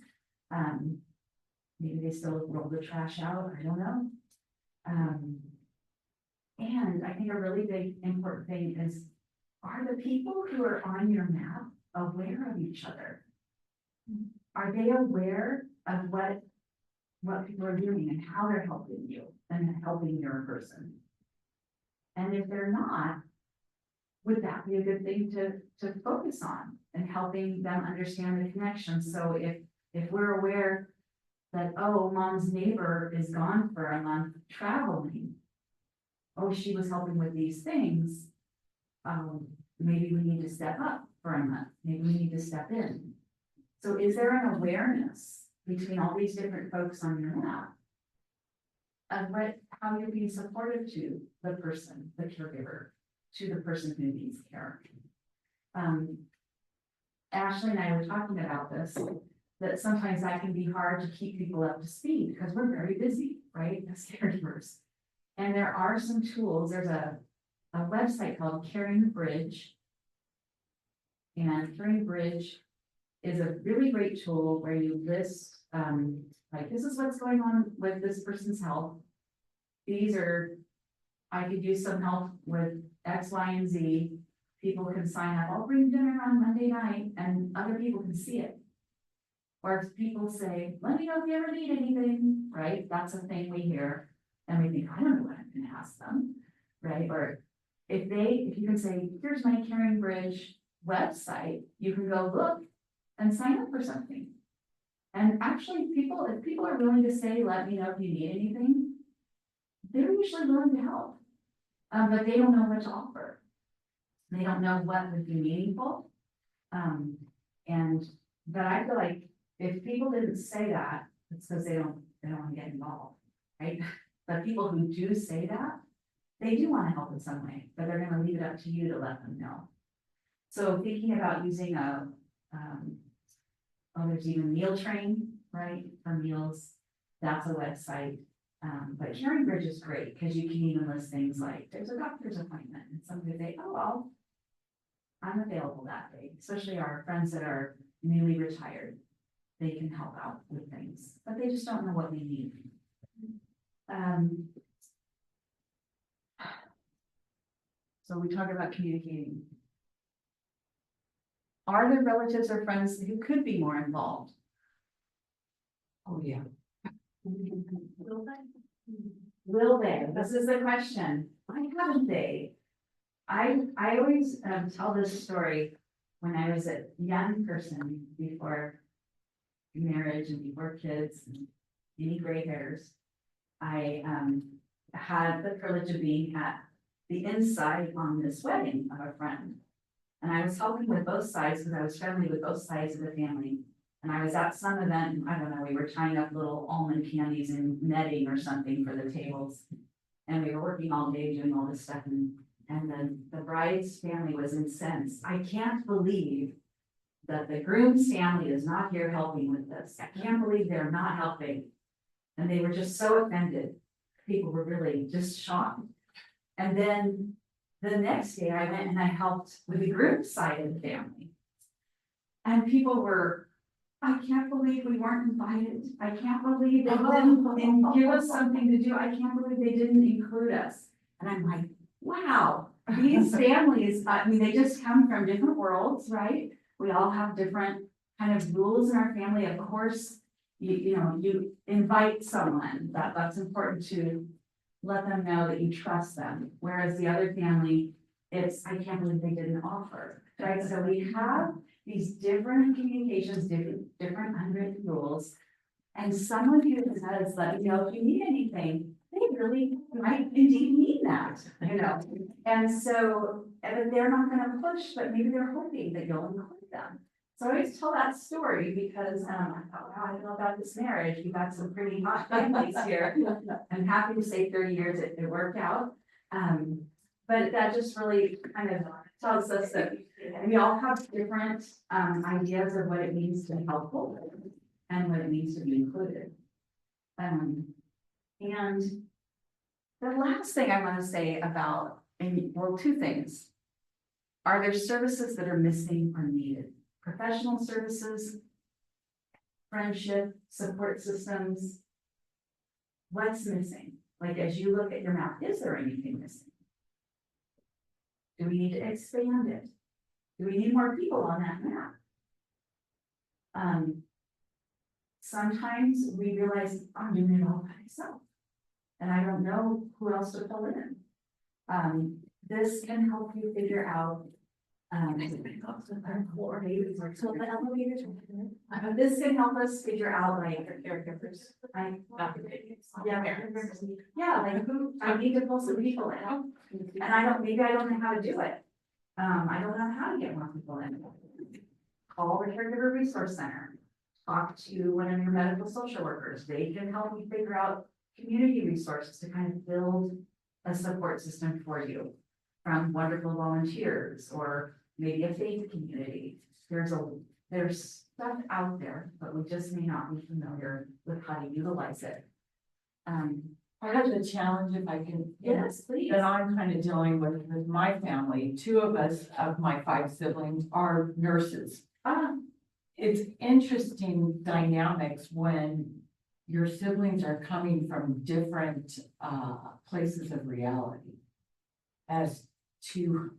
Maybe they still roll the trash out, I don't know. And I think a really big important thing is, are the people who are on your map aware of each other? Are they aware of what people are doing and how they're helping you and helping your person? And if they're not, would that be a good thing to focus on and helping them understand the connection? So if we're aware that, oh, mom's neighbor is gone for a month traveling. Oh, she was helping with these things. Maybe we need to step up for a month. Maybe we need to step in. So is there an awareness between all these different folks on your map of how you're being supportive to the person, the caregiver, to the person who needs care? Ashley and I were talking about this, that sometimes that can be hard to keep people up to speed because we're very busy, right, as caregivers. And there are some tools. There's a website called Caring Bridge. And Caring Bridge is a really great tool where you list, like, this is what's going on with this person's health. I could use some help with X, Y, and Z. People can sign up. I'll bring dinner on Monday night, and other people can see it. Or if people say, let me know if you ever need anything, right? That's a thing we hear. And we think, I don't know what I'm gonna ask them, right? Or if you can say, here's my Caring Bridge website, you can go look and sign up for something. And actually if people are willing to say, let me know if you need anything, they're usually willing to help. But they don't know what to offer. They don't know what would be meaningful. But I feel like if people didn't say that, it's because they don't want to get involved, right? But people who do say that, they do want to help in some way, but they're gonna leave it up to you to let them know. So thinking about using there's even Meal Train, right, for meals, that's a website. But Caring Bridge is great, because you can even list things like, there's a doctor's appointment, and somebody say, oh, well, I'm available that day, especially our friends that are newly retired. They can help out with things, but they just don't know what they need. So we talk about communicating. Are there relatives or friends who could be more involved? Oh, yeah. Will they? This is the question. Why haven't they? I always tell this story when I was a young person before marriage and before kids and any gray hairs. I had the privilege of being at the inside on this wedding of a friend. And I was helping with both sides because I was friendly with both sides of the family. And I was at some event, and I don't know, we were tying up little almond candies and netting or something for the tables. And we were working all day doing all this stuff, and then the bride's family was incensed. I can't believe that the groom's family is not here helping with this. I can't believe they're not helping. And they were just so offended. People were really just shocked. And then the next day I went and I helped with the groom's side of the family. And people were, I can't believe we weren't invited. I can't believe they didn't give us something to do. I can't believe they didn't include us. And I'm like, wow, these families, I mean, they just come from different worlds, right? We all have different kind of rules in our family. Of course, you invite someone, that's important to let them know that you trust them. Whereas the other family, it's, I can't believe they didn't offer, right? So we have these different communications, different unwritten rules. And someone who says, let me know if you need anything, they really might indeed need that, And so, and they're not gonna push, but maybe they're hoping that you'll include them. So I always tell that story because, I thought, wow, I don't know about this marriage, we got some pretty hot families here. I'm happy to say 30 years it worked out. But that just really kind of tells us that we all have different ideas of what it means to be helpful and what it means to be included. And the last thing I want to say about, well, two things. Are there services that are missing or needed? Professional services, friendship, support systems. What's missing? Like, as you look at your map, is there anything missing? Do we need to expand it? Do we need more people on that map? Sometimes we realize I'm doing it all by myself, and I don't know who else to fill in. This can help you figure out. This can help us figure out like caregivers. Like who I need to pull some people in, and maybe I don't know how to do it. I don't know how to get more people in. Call the Caregiver Resource Center. Talk to one of your medical social workers. They can help you figure out community resources to kind of build a support system for you from wonderful volunteers or maybe a faith community. There's stuff out there, but we just may not be familiar with how to utilize it. Part of the challenge, if I can. Yes, please. That I'm kind of dealing with my family, 2 of us, of my 5 siblings, are nurses. It's interesting dynamics when your siblings are coming from different places of reality as to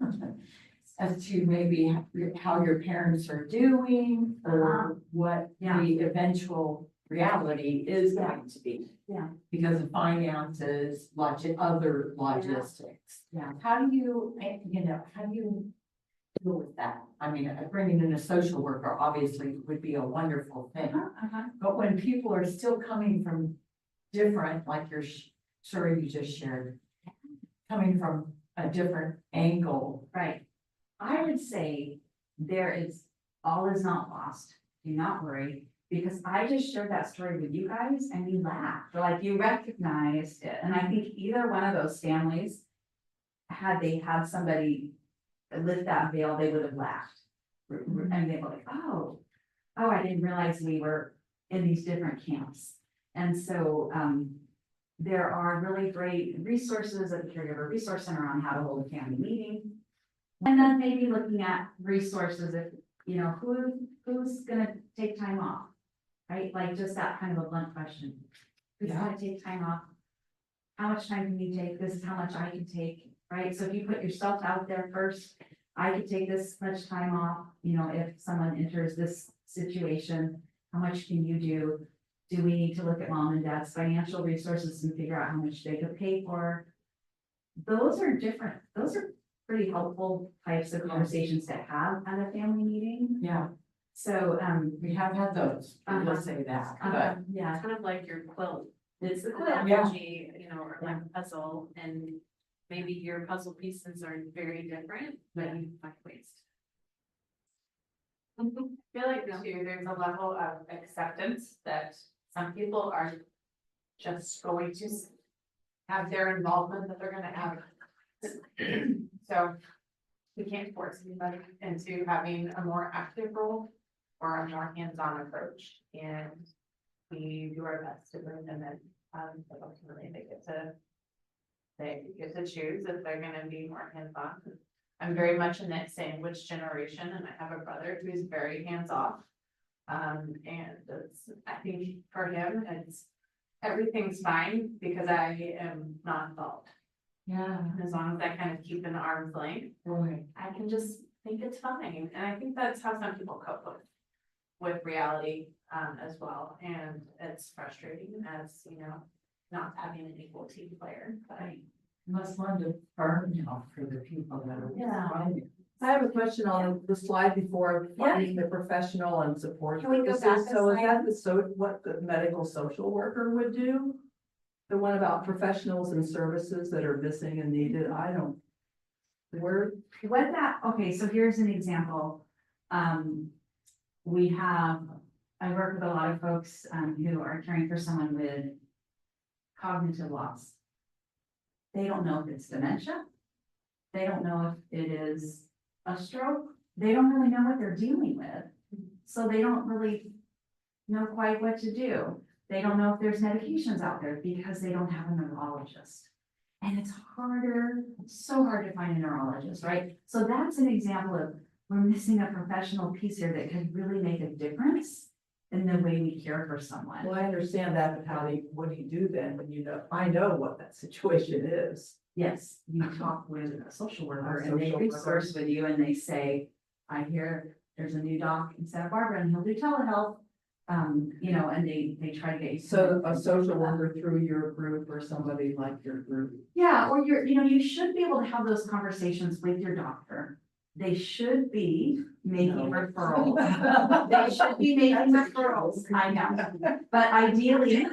maybe how your parents are doing or what the eventual reality is going to be. Yeah. Because of finances, other logistics. Yeah. How do you deal with that? I mean, bringing in a social worker obviously would be a wonderful thing. But when people are still coming from different, like your story you just shared, coming from a different angle. Right. I would say all is not lost. Do not worry, because I just shared that story with you guys and you laughed, or like you recognized it. And I think either one of those families, had they had somebody lift that veil, they would have laughed. And they were like, oh, I didn't realize we were in these different camps. And so, there are really great resources at the Caregiver Resource Center on how to hold a family meeting. And then maybe looking at resources if, who's gonna take time off, right? Like just that kind of a blunt question. Who's gonna take time off? How much time can you take? This is how much I can take, right? So if you put yourself out there first, I could take this much time off, if someone enters this situation, how much can you do? Do we need to look at mom and dad's financial resources and figure out how much they could pay for? Those are different. Those are pretty helpful types of conversations to have at a family meeting. Yeah, So, we have had those, I will say that, but yeah, It's kind of like your quilt. it's the The quilt. energy, or like a puzzle, and maybe your puzzle pieces are very different, but you find ways. I feel like too, there's a level of acceptance that some people are just going to have their involvement that they're gonna have. So we can't force anybody into having a more active role or a more hands-on approach, and we do our best to bring them in. But ultimately they get to choose if they're gonna be more hands-on. I'm very much in that sandwich generation, and I have a brother who's very hands-off. And I think for him, everything's fine because I am not involved. yeah, As long as I kind of keep an arm's length, boy, I can just think it's fine. And I think that's how some people cope with reality, as well. And it's frustrating as, not having an equal team player, but must learn to burn for the people that are. Yeah. finding. I have a question on the slide before finding the professional and support. Can we go services. back a So is slide? that what the medical social worker would do? The one about professionals and services that are missing and needed, Okay, so here's an example. I work with a lot of folks, who are caring for someone with cognitive loss. They don't know if it's dementia. They don't know if it is a stroke. They don't really know what they're dealing with. So they don't really know quite what to do. They don't know if there's medications out there because they don't have a neurologist. And it's so hard to find a neurologist, right? So that's an example of we're missing a professional piece here that could really make a difference in the way we care for someone. well, I understand that, but what do you do then when I know what that situation is? Yes, you talk with a social worker A and they social resource with you and they say, I hear there's a new doc in Santa Barbara and he'll do telehealth. And they try to get you. So a social worker through your group or somebody like your group. Yeah, or you should be able to have those conversations with your doctor. They should be making No. referrals. They should be making referrals, I know, but ideally.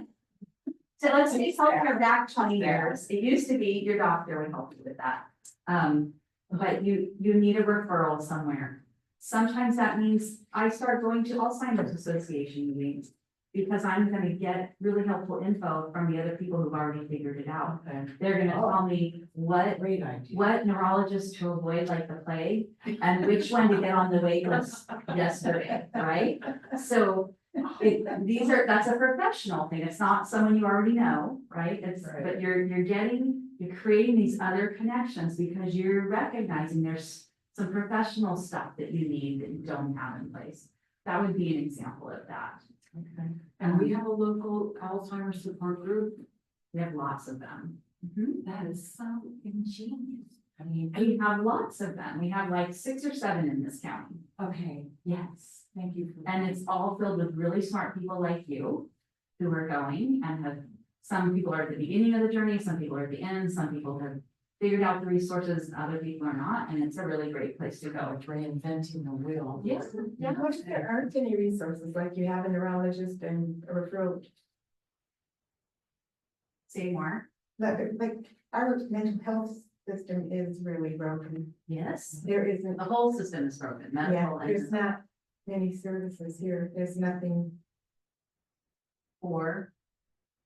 So let's say healthcare back 20 years, it used to be your doctor would help you with that. But you need a referral somewhere. Sometimes that means I start going to Alzheimer's Association meetings. Because I'm gonna get really helpful info from the other people who've already figured it out. Okay, They're gonna tell me what great idea. neurologist to avoid like the plague and which one to get on the wait list yesterday, right? So that's a professional thing. It's not someone you already know, right? Right. But you're creating these other connections because you're recognizing there's some professional stuff that you need that you don't have in place. That would be an example of that. Okay, and we have a local Alzheimer's support group. We have lots of them. That is so ingenious. I mean, We have lots of them. We have like 6 or 7 in this county. okay, Yes. thank you for. And it's all filled with really smart people like you who are going and some people are at the beginning of the journey, some people are at the end, some people have figured out the resources, other people are not, and it's a really great place to go. It's reinventing the wheel. Yes. Yeah, what if there aren't any resources, like you have a neurologist and a referral, Say more. like our mental health system is really broken. Yes, There isn't, the whole system is broken, yeah, medical there's and not many services here. There's nothing. or,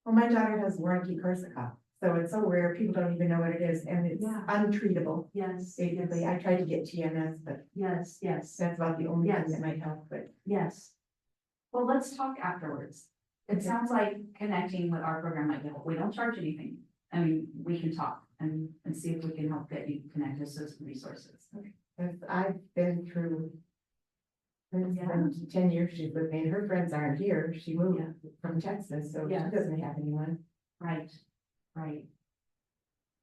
Well, my daughter has warranty Corsica, so it's so rare, people don't even know what it is, and it's Yeah. untreatable. yes, Basically, I tried to get TMS, but yes, yes, that's about the only thing Yes. that might help, but. yes. Well, let's talk afterwards. It Okay. sounds like connecting with our program might help. We don't charge anything. I mean, we can talk and see if we can help get you connected to some resources. As I've been through. It's been 10 years she's with me, and her friends aren't here, she moved from Texas, so she Yeah. doesn't have anyone. Right, right.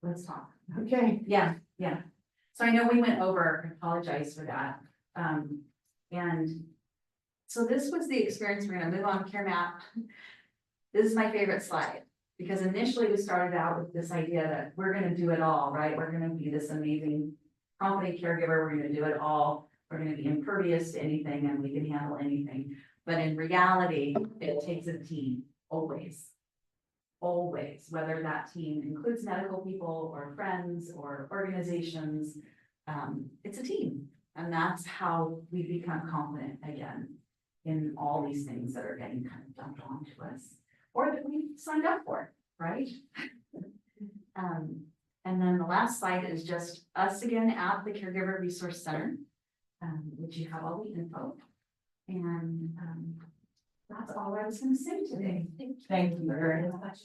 Let's talk. Okay, Yeah, yeah. So I know we went over, I apologize for that. And so this was the experience. We're gonna move on to care map. This is my favorite slide, because initially we started out with this idea that we're gonna do it all, right? We're gonna be this amazing, competent caregiver, we're gonna do it all. We're gonna be impervious to anything and we can handle anything. But in reality, it takes a team, always. Always, whether that team includes medical people or friends or organizations, it's a team. And that's how we become confident again in all these things that are getting kind of dumped onto us or that we signed up for, right? And then the last slide is just us again at the Caregiver Resource Center, which you have all the info. And that's all I was gonna say today. Thank you very much.